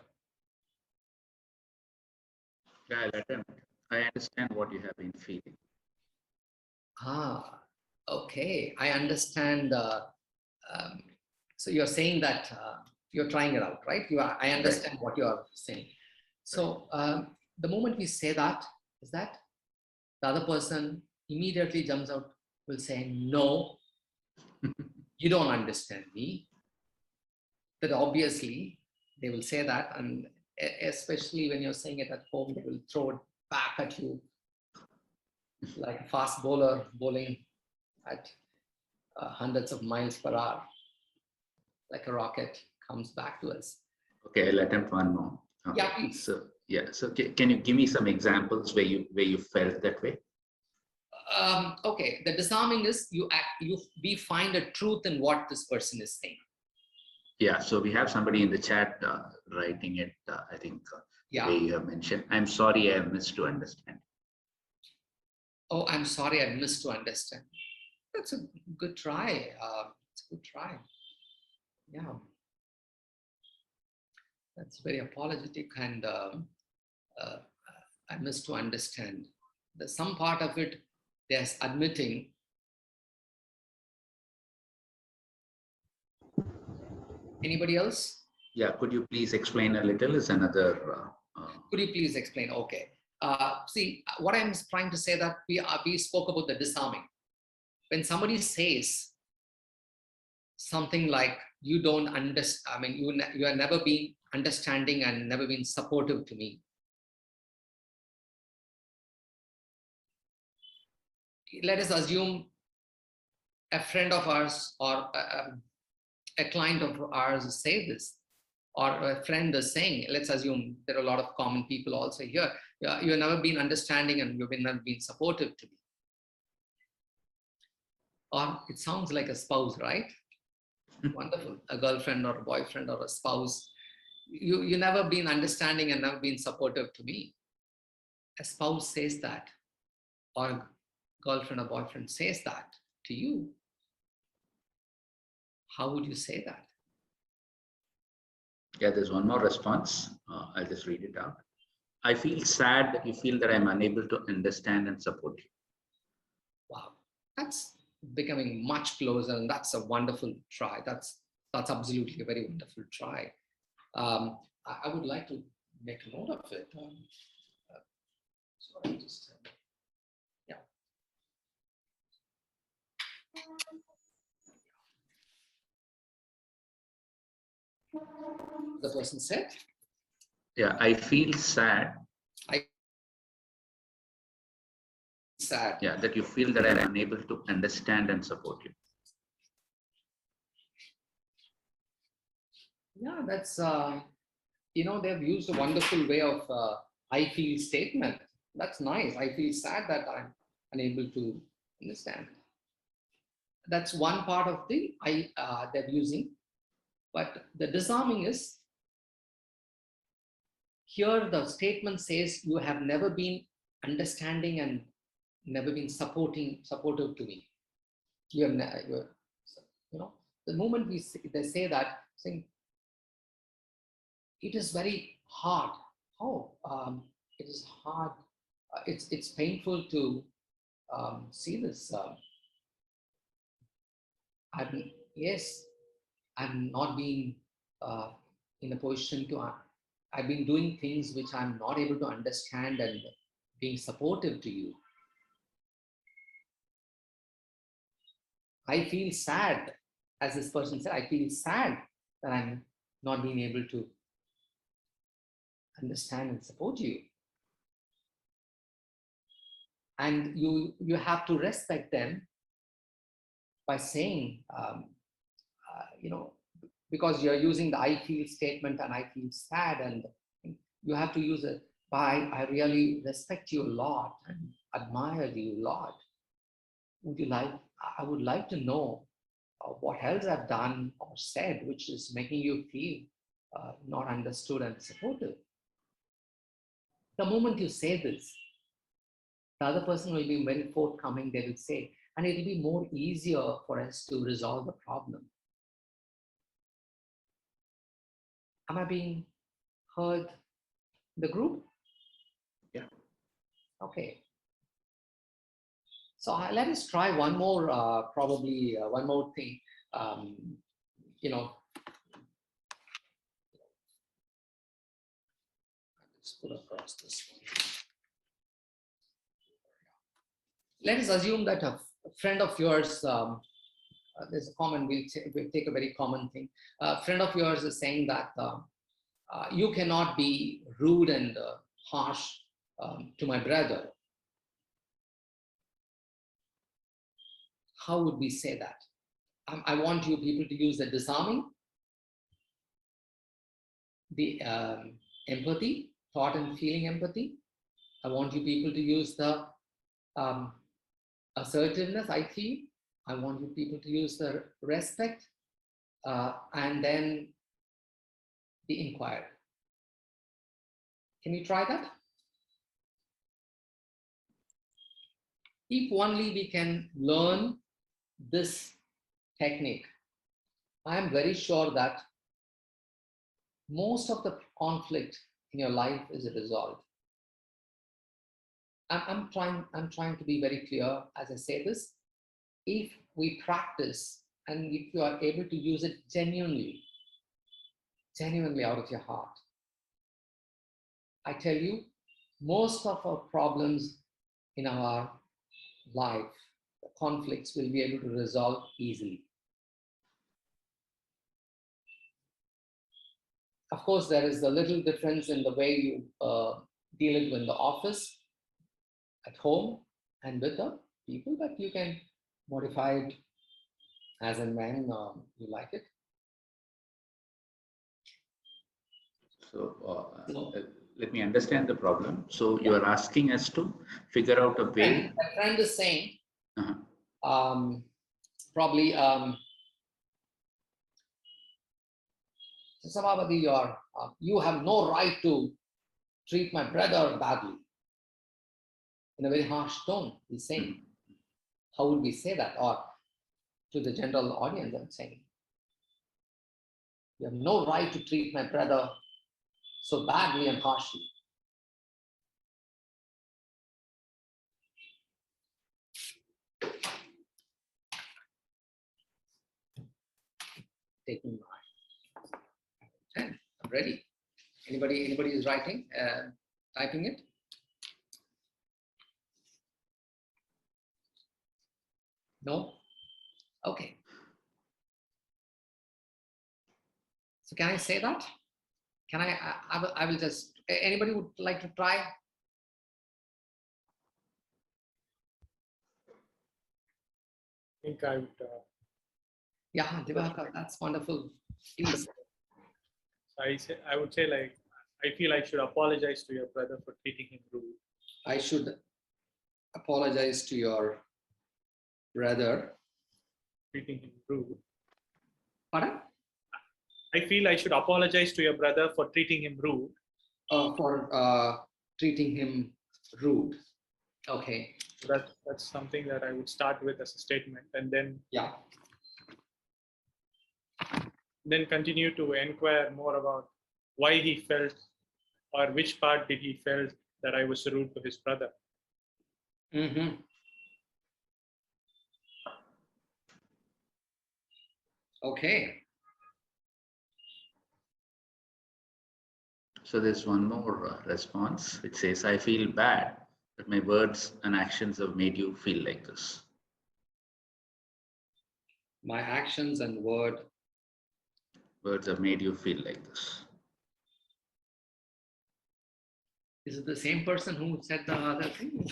Yeah, I'll attempt. I understand what you have been feeling. Okay. I understand. So you're saying that you're trying it out, right? I understand what you are saying. So the moment we say that, is that the other person immediately jumps out, will say, no, you don't understand me. That obviously they will say that, and especially when you're saying it at home, they will throw it back at you. like a fast bowler bowling at hundreds of miles per hour, like a rocket comes back to us. Okay, I'll attempt one more. Okay. Yeah, please. So yeah, so can you give me some examples where you felt that way? Okay, the disarming is we find a truth in what this person is saying. Yeah, so we have somebody in the chat writing it. I think the Yeah. way you have mentioned. I'm sorry, I missed to understand. Oh, I'm sorry, I missed to understand. That's a good try. It's a good try. Yeah. That's very apologetic, and I missed to understand. There's some part of it there's admitting. Anybody else? Yeah, could you please explain a little? Is another. Could you please explain? Okay. See, what I'm trying to say that we spoke about the disarming. When somebody says something like, you don't understand, I mean, you have never been understanding and never been supportive to me. Let us assume a friend of ours or a client of ours say this, or a friend is saying, let's assume there are a lot of common people also here. You have never been understanding and you've never been supportive to me. Or it sounds like a spouse, right? Wonderful. A girlfriend or a boyfriend or a spouse. You never been understanding and never been supportive to me. A spouse says that, or a girlfriend or boyfriend says that to you. How would you say that? Yeah, there's one more response. I'll just read it out. I feel sad that you feel that I'm unable to understand and support you. Wow, that's becoming much closer, and that's a wonderful try. That's absolutely a very wonderful try. I would like to make a note of it. Sorry, just yeah. The person said, Yeah, I feel sad. Sad. Yeah, that you feel that I'm unable to understand and support you. Yeah, that's, they've used a wonderful way of I feel statement. That's nice. I feel sad that I'm unable to understand. That's one part of the they're using. But the disarming is, here the statement says you have never been understanding and never been supportive to me. You have, the moment they say that, saying it is very hard. Oh, it is hard. It's painful to see this. I'm not being in a position to. I've been doing things which I'm not able to understand and being supportive to you. I feel sad, as this person said, I feel sad that I'm not being able to understand and support you. And you have to respect them by saying, because you're using the I feel statement and I feel sad, and you have to use it by, I really respect you a lot and admire you a lot. I would like to know what else I've done or said which is making you feel not understood and supported. The moment you say this, the other person will be very forthcoming. They will say, and it will be more easier for us to resolve the problem. Am I being heard in the group? Yeah. Okay. So let us try one more, probably one more thing. Let's put across this one. Let us assume that a friend of yours, there's a common, we'll take a very common thing. A friend of yours is saying that you cannot be rude and harsh to my brother. how would we say that? I want you people to use the disarming, the empathy, thought and feeling empathy. I want you people to use the assertiveness, I feel. I want you people to use the respect, and then the inquiry. Can you try that? If only we can learn this technique, I am very sure that most of the conflict in your life is resolved. I'm trying to be very clear as I say this. If we practice and if you are able to use it genuinely out of your heart, I tell you, most of our problems in our life, the conflicts, will be able to resolve easily. Of course, there is a little difference in the way you deal it in the office, at home, and with the people, but you can modify it as and when you like it. So let me understand the problem. So you are asking us to figure out a way. My friend is saying, Uh-huh. Probably, Samavati, you have no right to treat my brother badly. In a very harsh tone, he's saying. How would we say that? Or to the general audience, I'm saying, you have no right to treat my brother so badly and harshly. Taking my pen. I'm ready. Anybody is writing, typing it? No? Okay. So can I say that? Can I will just, anybody would like to try? I think I would. Yeah, Divakar, that's wonderful. Please. I would say, like, I feel I should apologize to your brother for treating him rude. I should apologize to your brother. Treating him rude. Pardon? I feel I should apologize to your brother for treating him rude. For treating him rude. Okay. That's something that I would start with as a statement, and then Yeah. then continue to inquire more about why he felt, or which part did he felt that I was rude to his brother. Mm-hmm. Okay. So there's one more response which says, I feel bad that my words and actions have made you feel like this. My actions and words have made you feel like this. Is it the same person who said the other thing?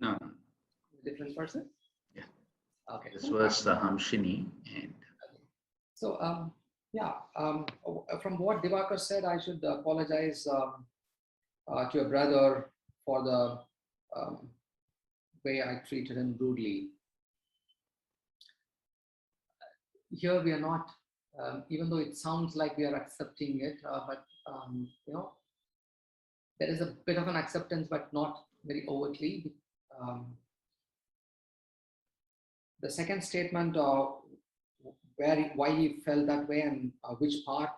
No. A different person? Yeah. Okay. This was Hamshini. And so, from what Divakar said, I should apologize to your brother for the way I treated him rudely. Here we are not, even though it sounds like we are accepting it, but there is a bit of an acceptance, but not very overtly. The second statement, why he felt that way and which part,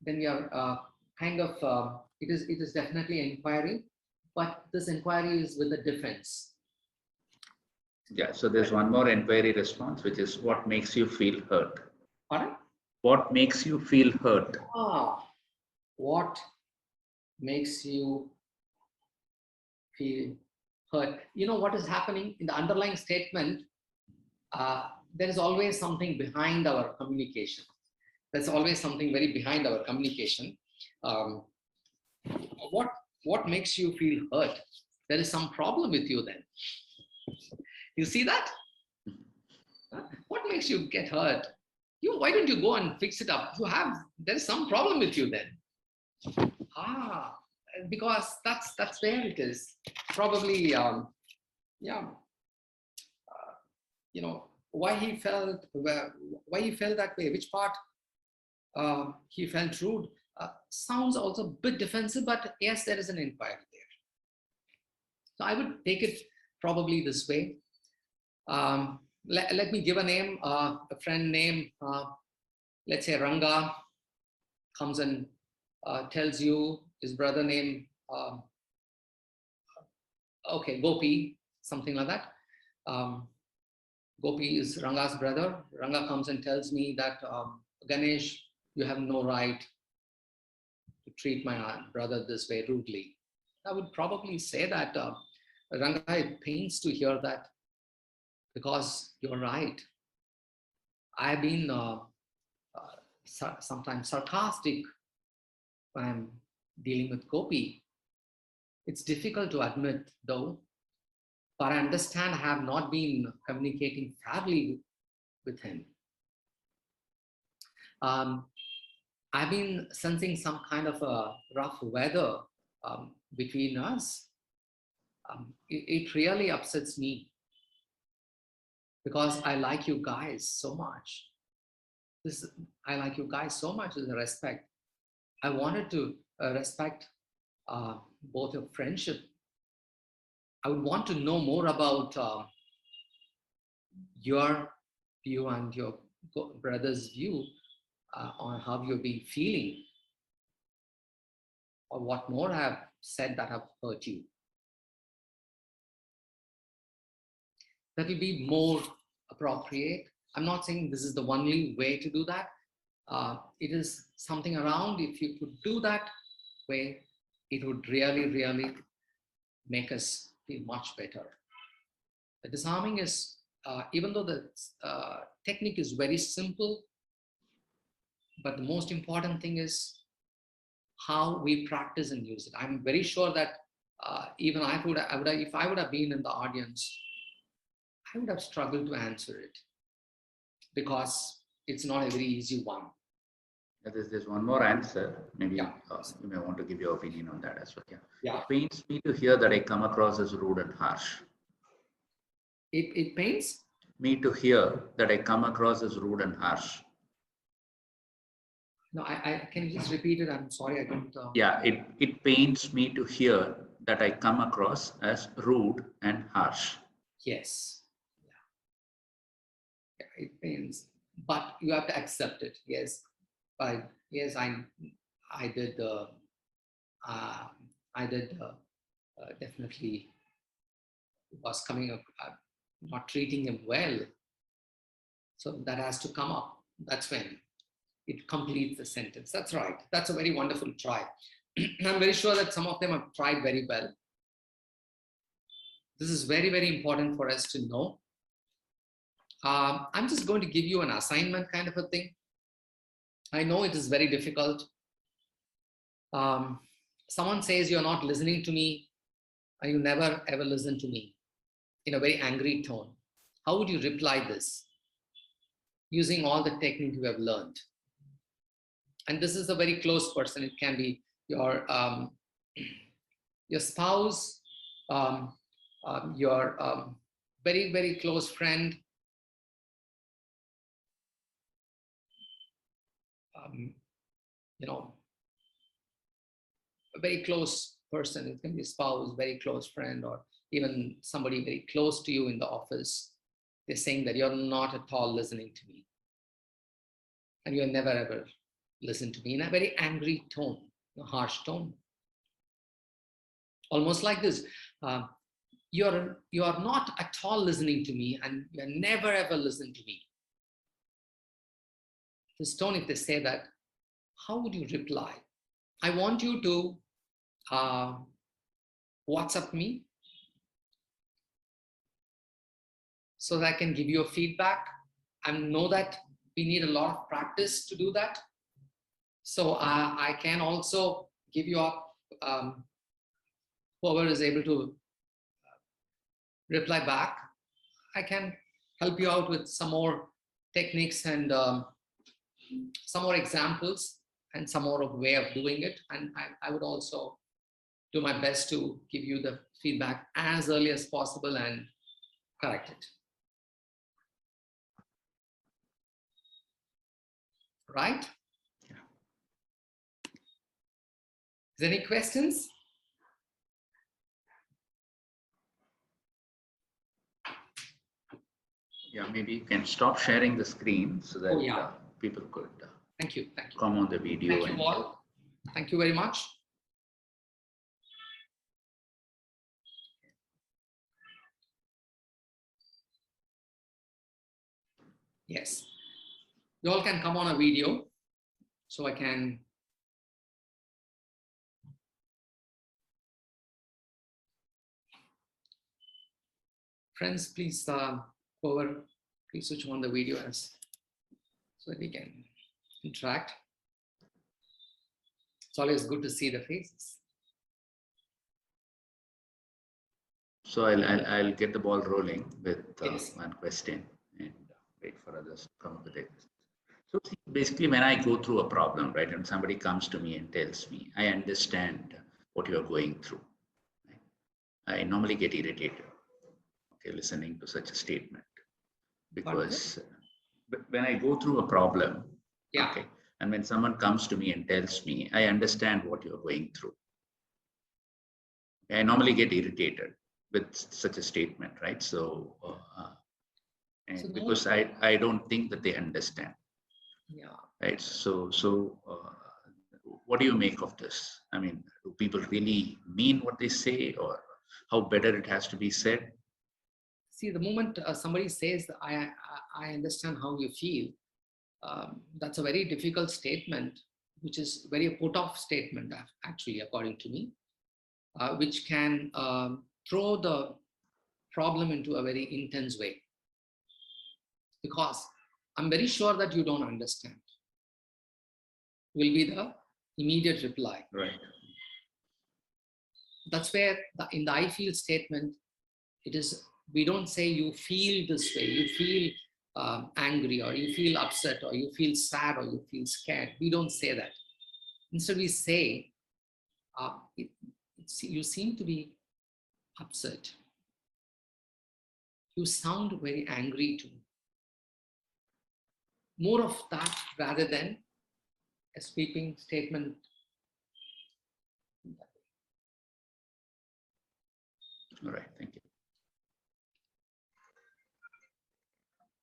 then we are kind of, it is definitely an inquiry, but this inquiry is with a difference. yeah, so there's one more inquiry response, which is what makes you feel hurt? Pardon? What makes you feel hurt? What makes you feel hurt? You know what is happening in the underlying statement? There is always something behind our communication. There's always something very behind our communication. What makes you feel hurt? There is some problem with you then. You see that? What makes you get hurt? Why don't you go and fix it up? There's some problem with you then. Because that's where it is. Probably, why he felt that way, which part he felt rude. Sounds also a bit defensive, but yes, there is an inquiry there. So I would take it probably this way. Let me give a name, a friend name, let's say Ranga comes and tells you his brother name, Gopi, something like that. Gopi is Ranga's brother. Ranga comes and tells me that, Ganesh, you have no right to treat my brother this way rudely. I would probably say that, Ranga, it pains to hear that, because you're right. I've been sometimes sarcastic when I'm dealing with Gopi. It's difficult to admit, though, but I understand I have not been communicating fairly with him. I've been sensing some kind of a rough weather between us. It really upsets me, because I like you guys so much. I like you guys so much as a respect. I wanted to respect both your friendship. I would want to know more about your view and your brother's view on how you've been feeling, or what more I have said that have hurt you. That will be more appropriate. I'm not saying this is the only way to do that. It is something around. If you could do that way, it would really, really make us feel much better. The disarming is, even though the technique is very simple, but the most important thing is how we practice and use it. I'm very sure that even if I would have been in the audience, I would have struggled to answer it, because it's not a very easy one. There's one more answer. Maybe Yeah. You may want to give your opinion on that as well. Yeah. It pains me to hear that I come across as rude and harsh. It pains Me to hear that I come across as rude and harsh. No, can you just repeat it? I'm sorry, I don't. Yeah, it pains me to hear that I come across as rude and harsh. Yes. Yeah, it pains, but you have to accept it. Yes, but yes, I did. Definitely was coming up, not treating him well. So that has to come up. That's when it completes the sentence. That's right. That's a very wonderful try. I'm very sure that some of them have tried very well. This is very, very important for us to know. I'm just going to give you an assignment kind of a thing. I know it is very difficult. Someone says you're not listening to me, and you never ever listen to me, in a very angry tone. How would you reply this? Using all the technique you have learned. And this is a very close person. It can be your spouse, your very, very close friend, a very close person. It can be a spouse, very close friend, or even somebody very close to you in the office. They're saying that you're not at all listening to me, and you never ever listen to me, in a very angry tone, a harsh tone. Almost like this. You are not at all listening to me, and you never ever listen to me. This tone, if they say that, how would you reply? I want you to WhatsApp me so that I can give you a feedback. I know that we need a lot of practice to do that. So I can also give you up, whoever is able to reply back, I can help you out with some more techniques and some more examples and some more of way of doing it. And I would also do my best to give you the feedback as early as possible and correct it. Right? Yeah. Is there any questions? Yeah, maybe you can stop sharing the screen so that Oh, yeah. People could Thank you. Thank you. come on the video. Thank you all. Thank you very much. Yes. You all can come on a video so I can. Friends, please, whoever, please switch on the video as so that we can interact. It's always good to see the faces. So I'll get the ball rolling with Yes. one question and wait for others to come up with it. So see, basically, when I go through a problem, right, and somebody comes to me and tells me, I understand what you're going through. Right? I normally get irritated, okay, listening to such a statement, because when I go through a problem, Yeah. okay, and when someone comes to me and tells me, I understand what you're going through, I normally get irritated with such a statement, right? So, and So because I don't think that they understand, Yeah. right? So what do you make of this? I mean, do people really mean what they say, or how better it has to be said? See, the moment somebody says, I understand how you feel, that's a very difficult statement, which is very put-off statement, actually, according to me, which can throw the problem into a very intense way. Because I'm very sure that you don't understand, will be the immediate reply. Right. That's where in the I feel statement, it is, we don't say you feel this way, you feel angry, or you feel upset, or you feel sad, or you feel scared. We don't say that. Instead, we say, you seem to be upset. You sound very angry too. More of that rather than a sweeping statement. All right. Thank you.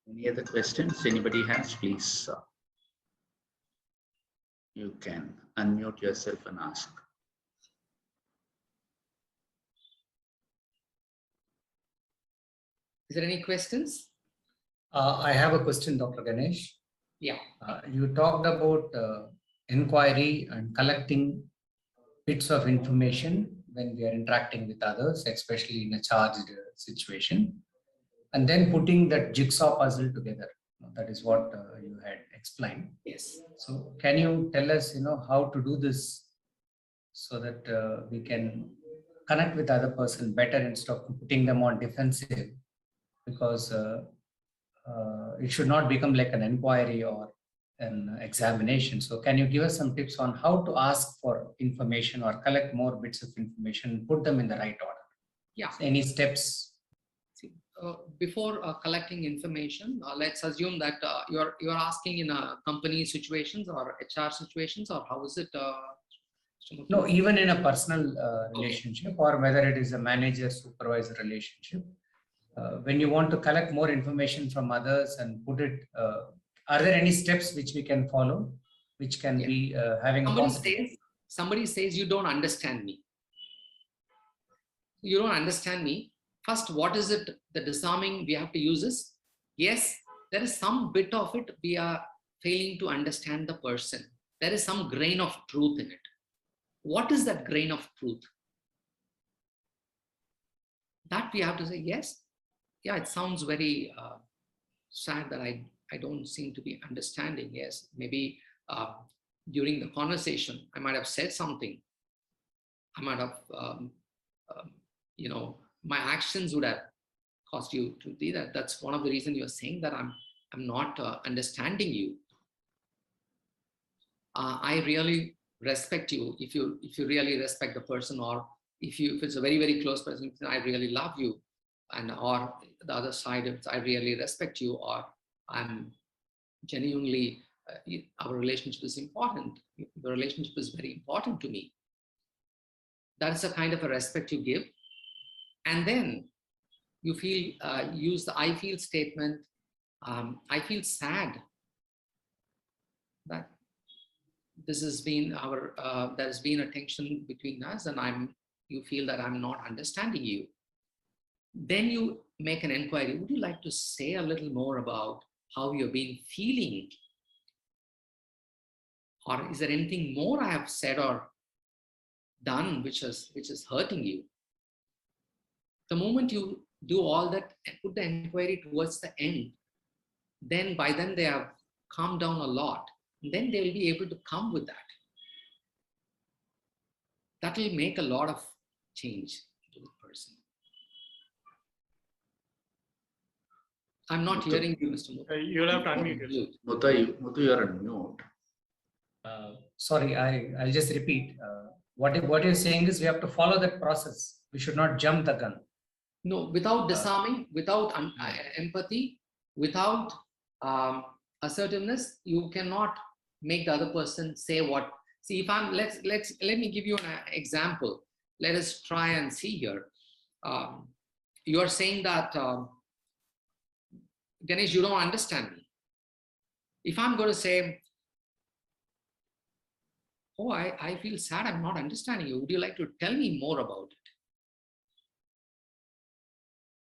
Any other questions anybody has, please? You can unmute yourself and ask. Is there any questions? I have a question, Dr. Ganesh. Yeah. You talked about inquiry and collecting bits of information when we are interacting with others, especially in a charged situation, and then putting that jigsaw puzzle together. That is what you had explained. Yes. So can you tell us, how to do this so that we can connect with the other person better instead of putting them on defensive? Because it should not become like an inquiry or an examination. So can you give us some tips on how to ask for information or collect more bits of information, put them in the right order? Yeah. Any steps? See, before collecting information, let's assume that you're asking in company situations or HR situations, or how is it? No, even in a personal relationship, or whether it is a manager-supervisor relationship. When you want to collect more information from others and put it, are there any steps which we can follow, which can be having somebody says, you don't understand me. You don't understand me. First, what is it, the disarming we have to use is, yes, there is some bit of it we are failing to understand the person. There is some grain of truth in it. What is that grain of truth? That we have to say, yes, yeah, it sounds very sad that I don't seem to be understanding. Yes, maybe during the conversation, I might have said something. I might have, my actions would have caused you to do that. That's one of the reasons you're saying that I'm not understanding you. I really respect you if you really respect the person, or if it's a very, very close person, I really love you, and or the other side, if I really respect you, or I'm genuinely our relationship is important. The relationship is very important to me. That's a kind of a respect you give, and then you feel use the I feel statement. I feel sad that this has been there's been a tension between us, and you feel that I'm not understanding you. Then you make an inquiry. Would you like to say a little more about how you've been feeling? Or is there anything more I have said or done which is hurting you? The moment you do all that and put the inquiry towards the end, then by then they have calmed down a lot. And then they will be able to come with that. That will make a lot of change to the person. I'm not hearing you, Mr. Muthu. You'll have to unmute yourself. Muthu, you're on mute. Sorry, I'll just repeat. What you're saying is we have to follow that process. We should not jump the gun. No, without disarming, without empathy, without assertiveness, you cannot make the other person say what. See, if I'm let me give you an example. Let us try and see here. You are saying that Ganesh, you don't understand me. If I'm going to say, oh, I feel sad, I'm not understanding you. Would you like to tell me more about it?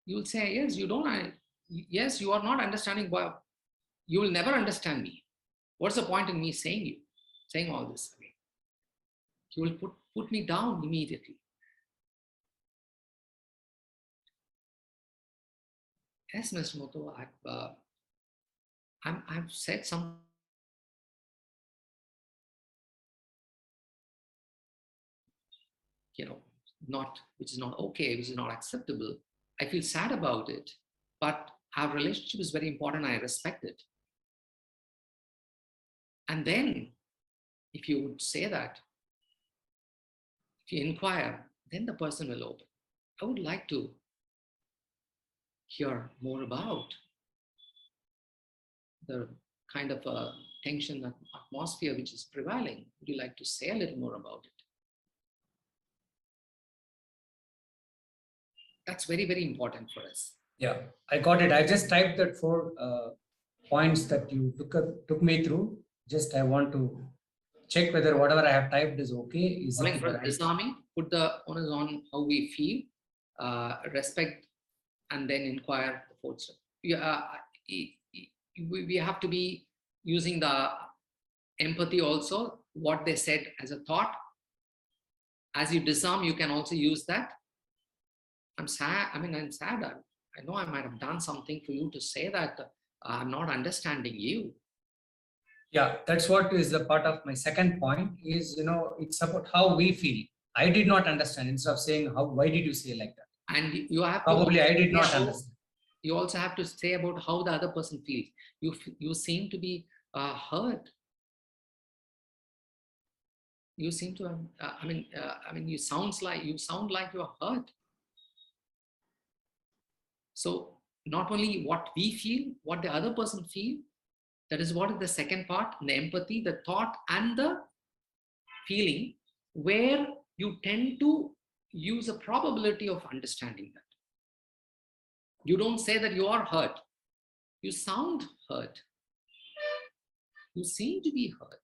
You will say, yes, you don't. Yes, you are not understanding, but you will never understand me. What's the point in me saying all this? I mean, you will put me down immediately. Yes, Mr. Muthu, I've said some. Which is not okay, which is not acceptable. I feel sad about it, but our relationship is very important. I respect it. And then, if you would say that, if you inquire, then the person will open. I would like to hear more about the kind of a tension atmosphere which is prevailing. Would you like to say a little more about it? That's very, very important for us. Yeah, I got it. I just typed that 4 points that you took me through. Just I want to check whether whatever I have typed is okay. Is it for disarming, put the onus on how we feel, respect, and then inquire the 4th step. We have to be using the empathy also, what they said as a thought. As you disarm, you can also use that. I'm sad. I'm sad. I know I might have done something for you to say that I'm not understanding you. Yeah, that's what is the part of my second point is, it's about how we feel. I did not understand. Instead of saying, why did you say like that? And you have probably I did not understand. You also have to say about how the other person feels. You seem to be hurt. You seem to you sound like you're hurt. So not only what we feel, what the other person feels, that is what is the second part, the empathy, the thought and the feeling, where you tend to use a probability of understanding that. You don't say that you are hurt. You sound hurt. You seem to be hurt.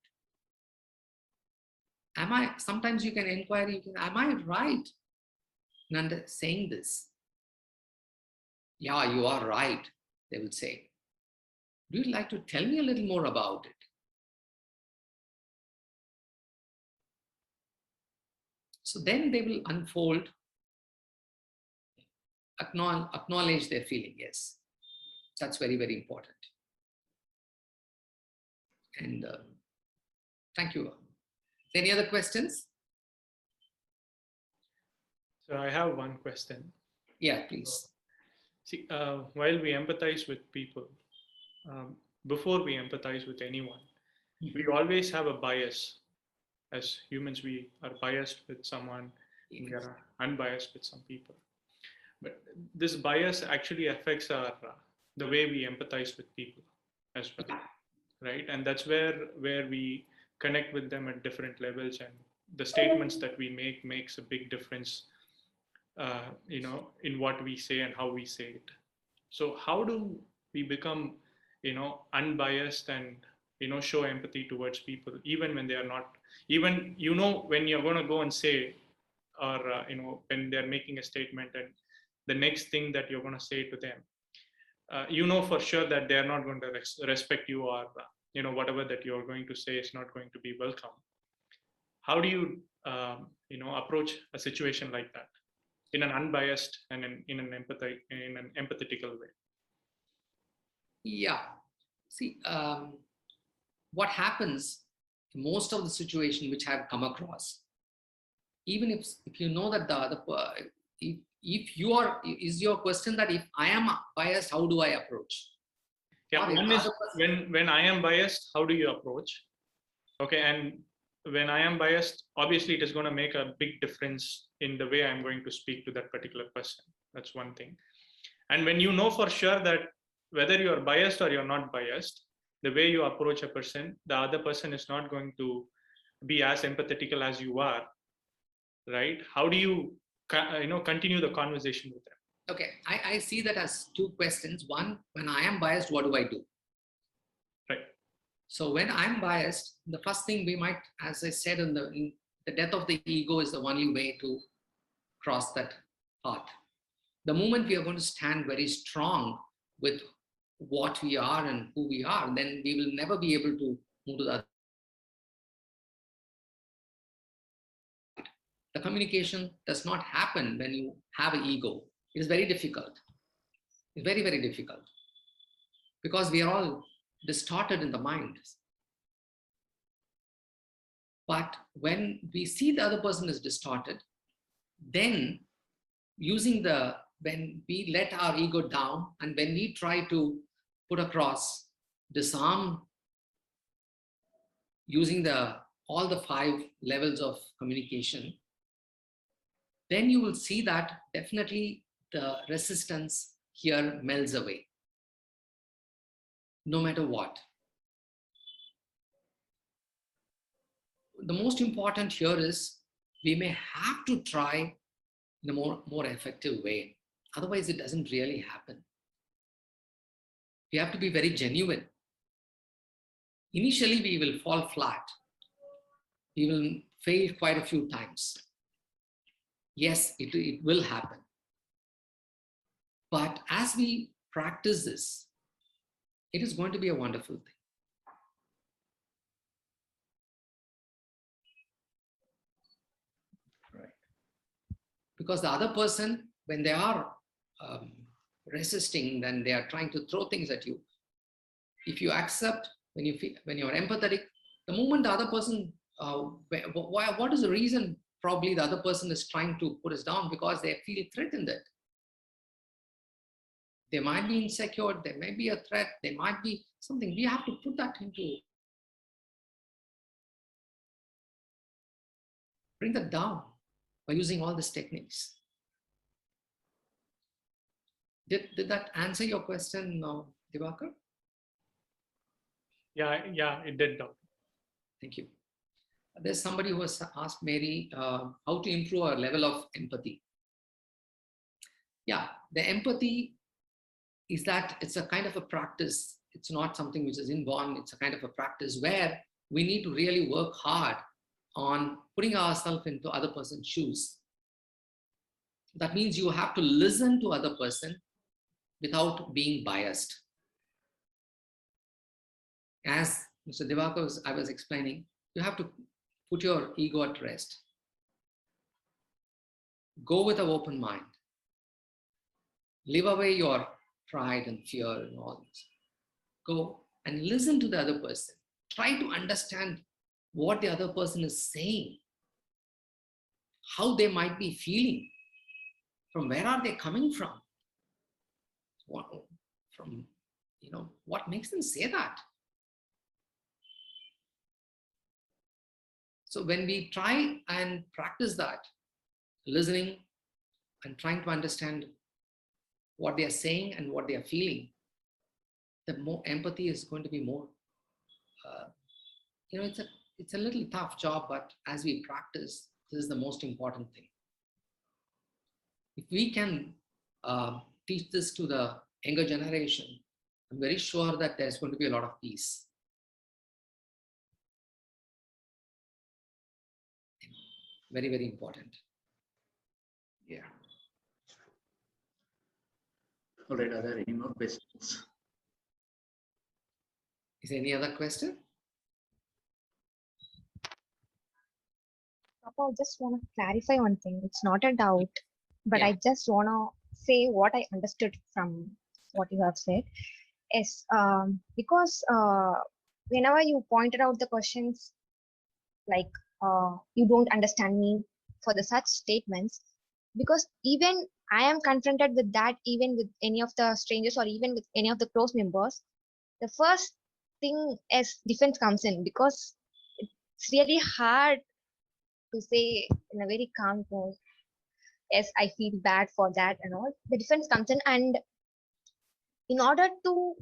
Sometimes you can inquire, am I right in saying this? Yeah, you are right, they will say. Do you like to tell me a little more about it? So then they will unfold, acknowledge their feeling. Yes, that's very, very important. And thank you. Any other questions? So I have one question. Yeah, please. See, while we empathize with people, before we empathize with anyone, we always have a bias. As humans, we are biased with someone, and we are unbiased with some people. But this bias actually affects the way we empathize with people as well, right? And that's where we connect with them at different levels, and the statements that we make makes a big difference, in what we say and how we say it. So how do we become, unbiased and show empathy towards people, even when they are not, even when you're going to go and say, or when they're making a statement, and the next thing that you're going to say to them, for sure that they're not going to respect you, or whatever that you're going to say is not going to be welcome. How do you approach a situation like that in an unbiased and in an empathetical way? Yeah. See, what happens in most of the situation which I've come across, even if you know that the other, if you are, is your question that if I am biased, how do I approach? Yeah, one is when I am biased, how do you approach? Okay, and when I am biased, obviously it is going to make a big difference in the way I'm going to speak to that particular person. That's one thing. And when you know for sure that whether you're biased or you're not biased, the way you approach a person, the other person is not going to be as empathetical as you are, right? How do you continue the conversation with them? Okay, I see that as two questions. One, when I am biased, what do I do? Right. So when I'm biased, the first thing we might, as I said, in the death of the ego is the only way to cross that path. The moment we are going to stand very strong with what we are and who we are, then we will never be able to move to the other. The communication does not happen when you have an ego. It is very difficult. It's very, very difficult, because we are all distorted in the mind. But when we see the other person is distorted, then when we let our ego down and when we try to put across, disarm, using all the 5 levels of communication, then you will see that definitely the resistance here melts away, no matter what. The most important here is we may have to try in a more effective way. Otherwise, it doesn't really happen. We have to be very genuine. Initially, we will fall flat. We will fail quite a few times. Yes, it will happen. But as we practice this, it is going to be a wonderful thing. Right. Because the other person, when they are resisting, then they are trying to throw things at you. If you accept, when you're empathetic, the moment the other person, what is the reason? Probably the other person is trying to put us down because they feel threatened. They might be insecure, there may be a threat, there might be something. We have to put that into, bring that down by using all these techniques. Did that answer your question, Divakar? Yeah, it did, Doctor. Thank you. There's somebody who has asked Mary how to improve our level of empathy. Yeah, the empathy is that it's a kind of a practice. It's not something which is inborn. It's a kind of a practice where we need to really work hard on putting ourselves into other person's shoes. That means you have to listen to other person without being biased. As Mr. Divakar I was explaining, you have to put your ego at rest. Go with an open mind. Leave away your pride and fear and all this. Go and listen to the other person. Try to understand what the other person is saying, how they might be feeling, from where are they coming from. from, what makes them say that? So when we try and practice that, listening and trying to understand what they are saying and what they are feeling, the more empathy is going to be more. It's a little tough job, but as we practice, this is the most important thing. If we can teach this to the younger generation, I'm very sure that there's going to be a lot of peace. Very, very important. Yeah. All right, are there any more questions? Is there any other question? Papa, I just want to clarify one thing. It's not a doubt, but Yeah. I just want to say what I understood from what you have said. Yes, because whenever you pointed out the questions, like you don't understand me for the such statements, because even I am confronted with that, even with any of the strangers or even with any of the close members, the first thing is defense comes in, because it's really hard to say in a very calm tone, yes, I feel bad for that and all. The defense comes in, and in order to,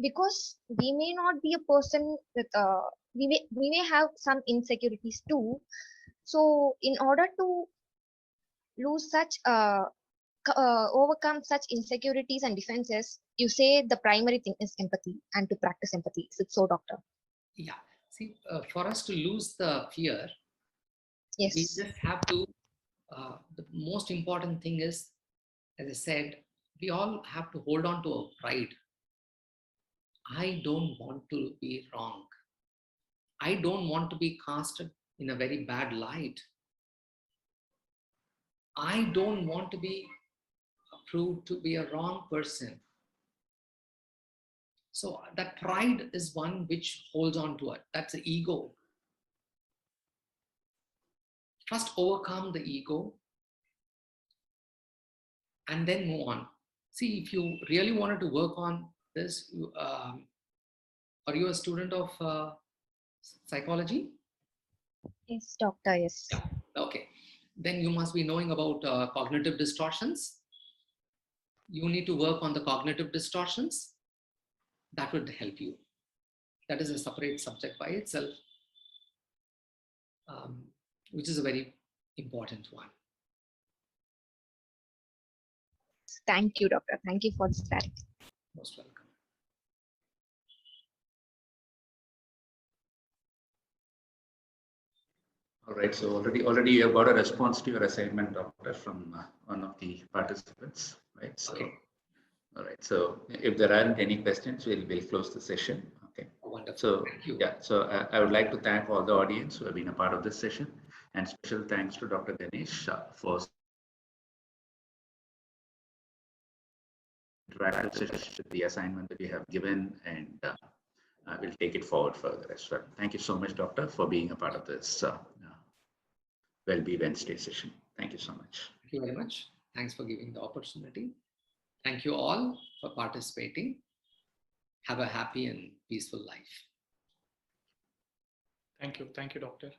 because we may not be a person with we may have some insecurities too. So in order to lose such overcome such insecurities and defenses, you say the primary thing is empathy and to practice empathy. Is it so, doctor? Yeah. See, for us to lose the fear, Yes. we just have to, the most important thing is, as I said, we all have to hold on to our pride. I don't want to be wrong. I don't want to be cast in a very bad light. I don't want to be proved to be a wrong person. So that pride is one which holds on to it. That's the ego. First overcome the ego and then move on. See, if you really wanted to work on this, are you a student of psychology? Yes, doctor. Yes. Yeah. Okay. Then you must be knowing about cognitive distortions. You need to work on the cognitive distortions. That would help you. That is a separate subject by itself, which is a very important one. Thank you, doctor. Thank you for this clarity. Most welcome. All right, so already you have got a response to your assignment, doctor, from one of the participants, right? So, Okay. all right, so if there aren't any questions, we'll close the session. Okay. Wonderful. So Thank you. yeah, so I would like to thank all the audience who have been a part of this session, and special thanks to Dr. Ganesh for interactive session with the assignment that we have given, and we'll take it forward further as well. Thank you so much, doctor, for being a part of this Well-Be Wednesday session. Thank you so much. Thank you very much. Thanks for giving the opportunity. Thank you all for participating. Have a happy and peaceful life. Thank you, doctor.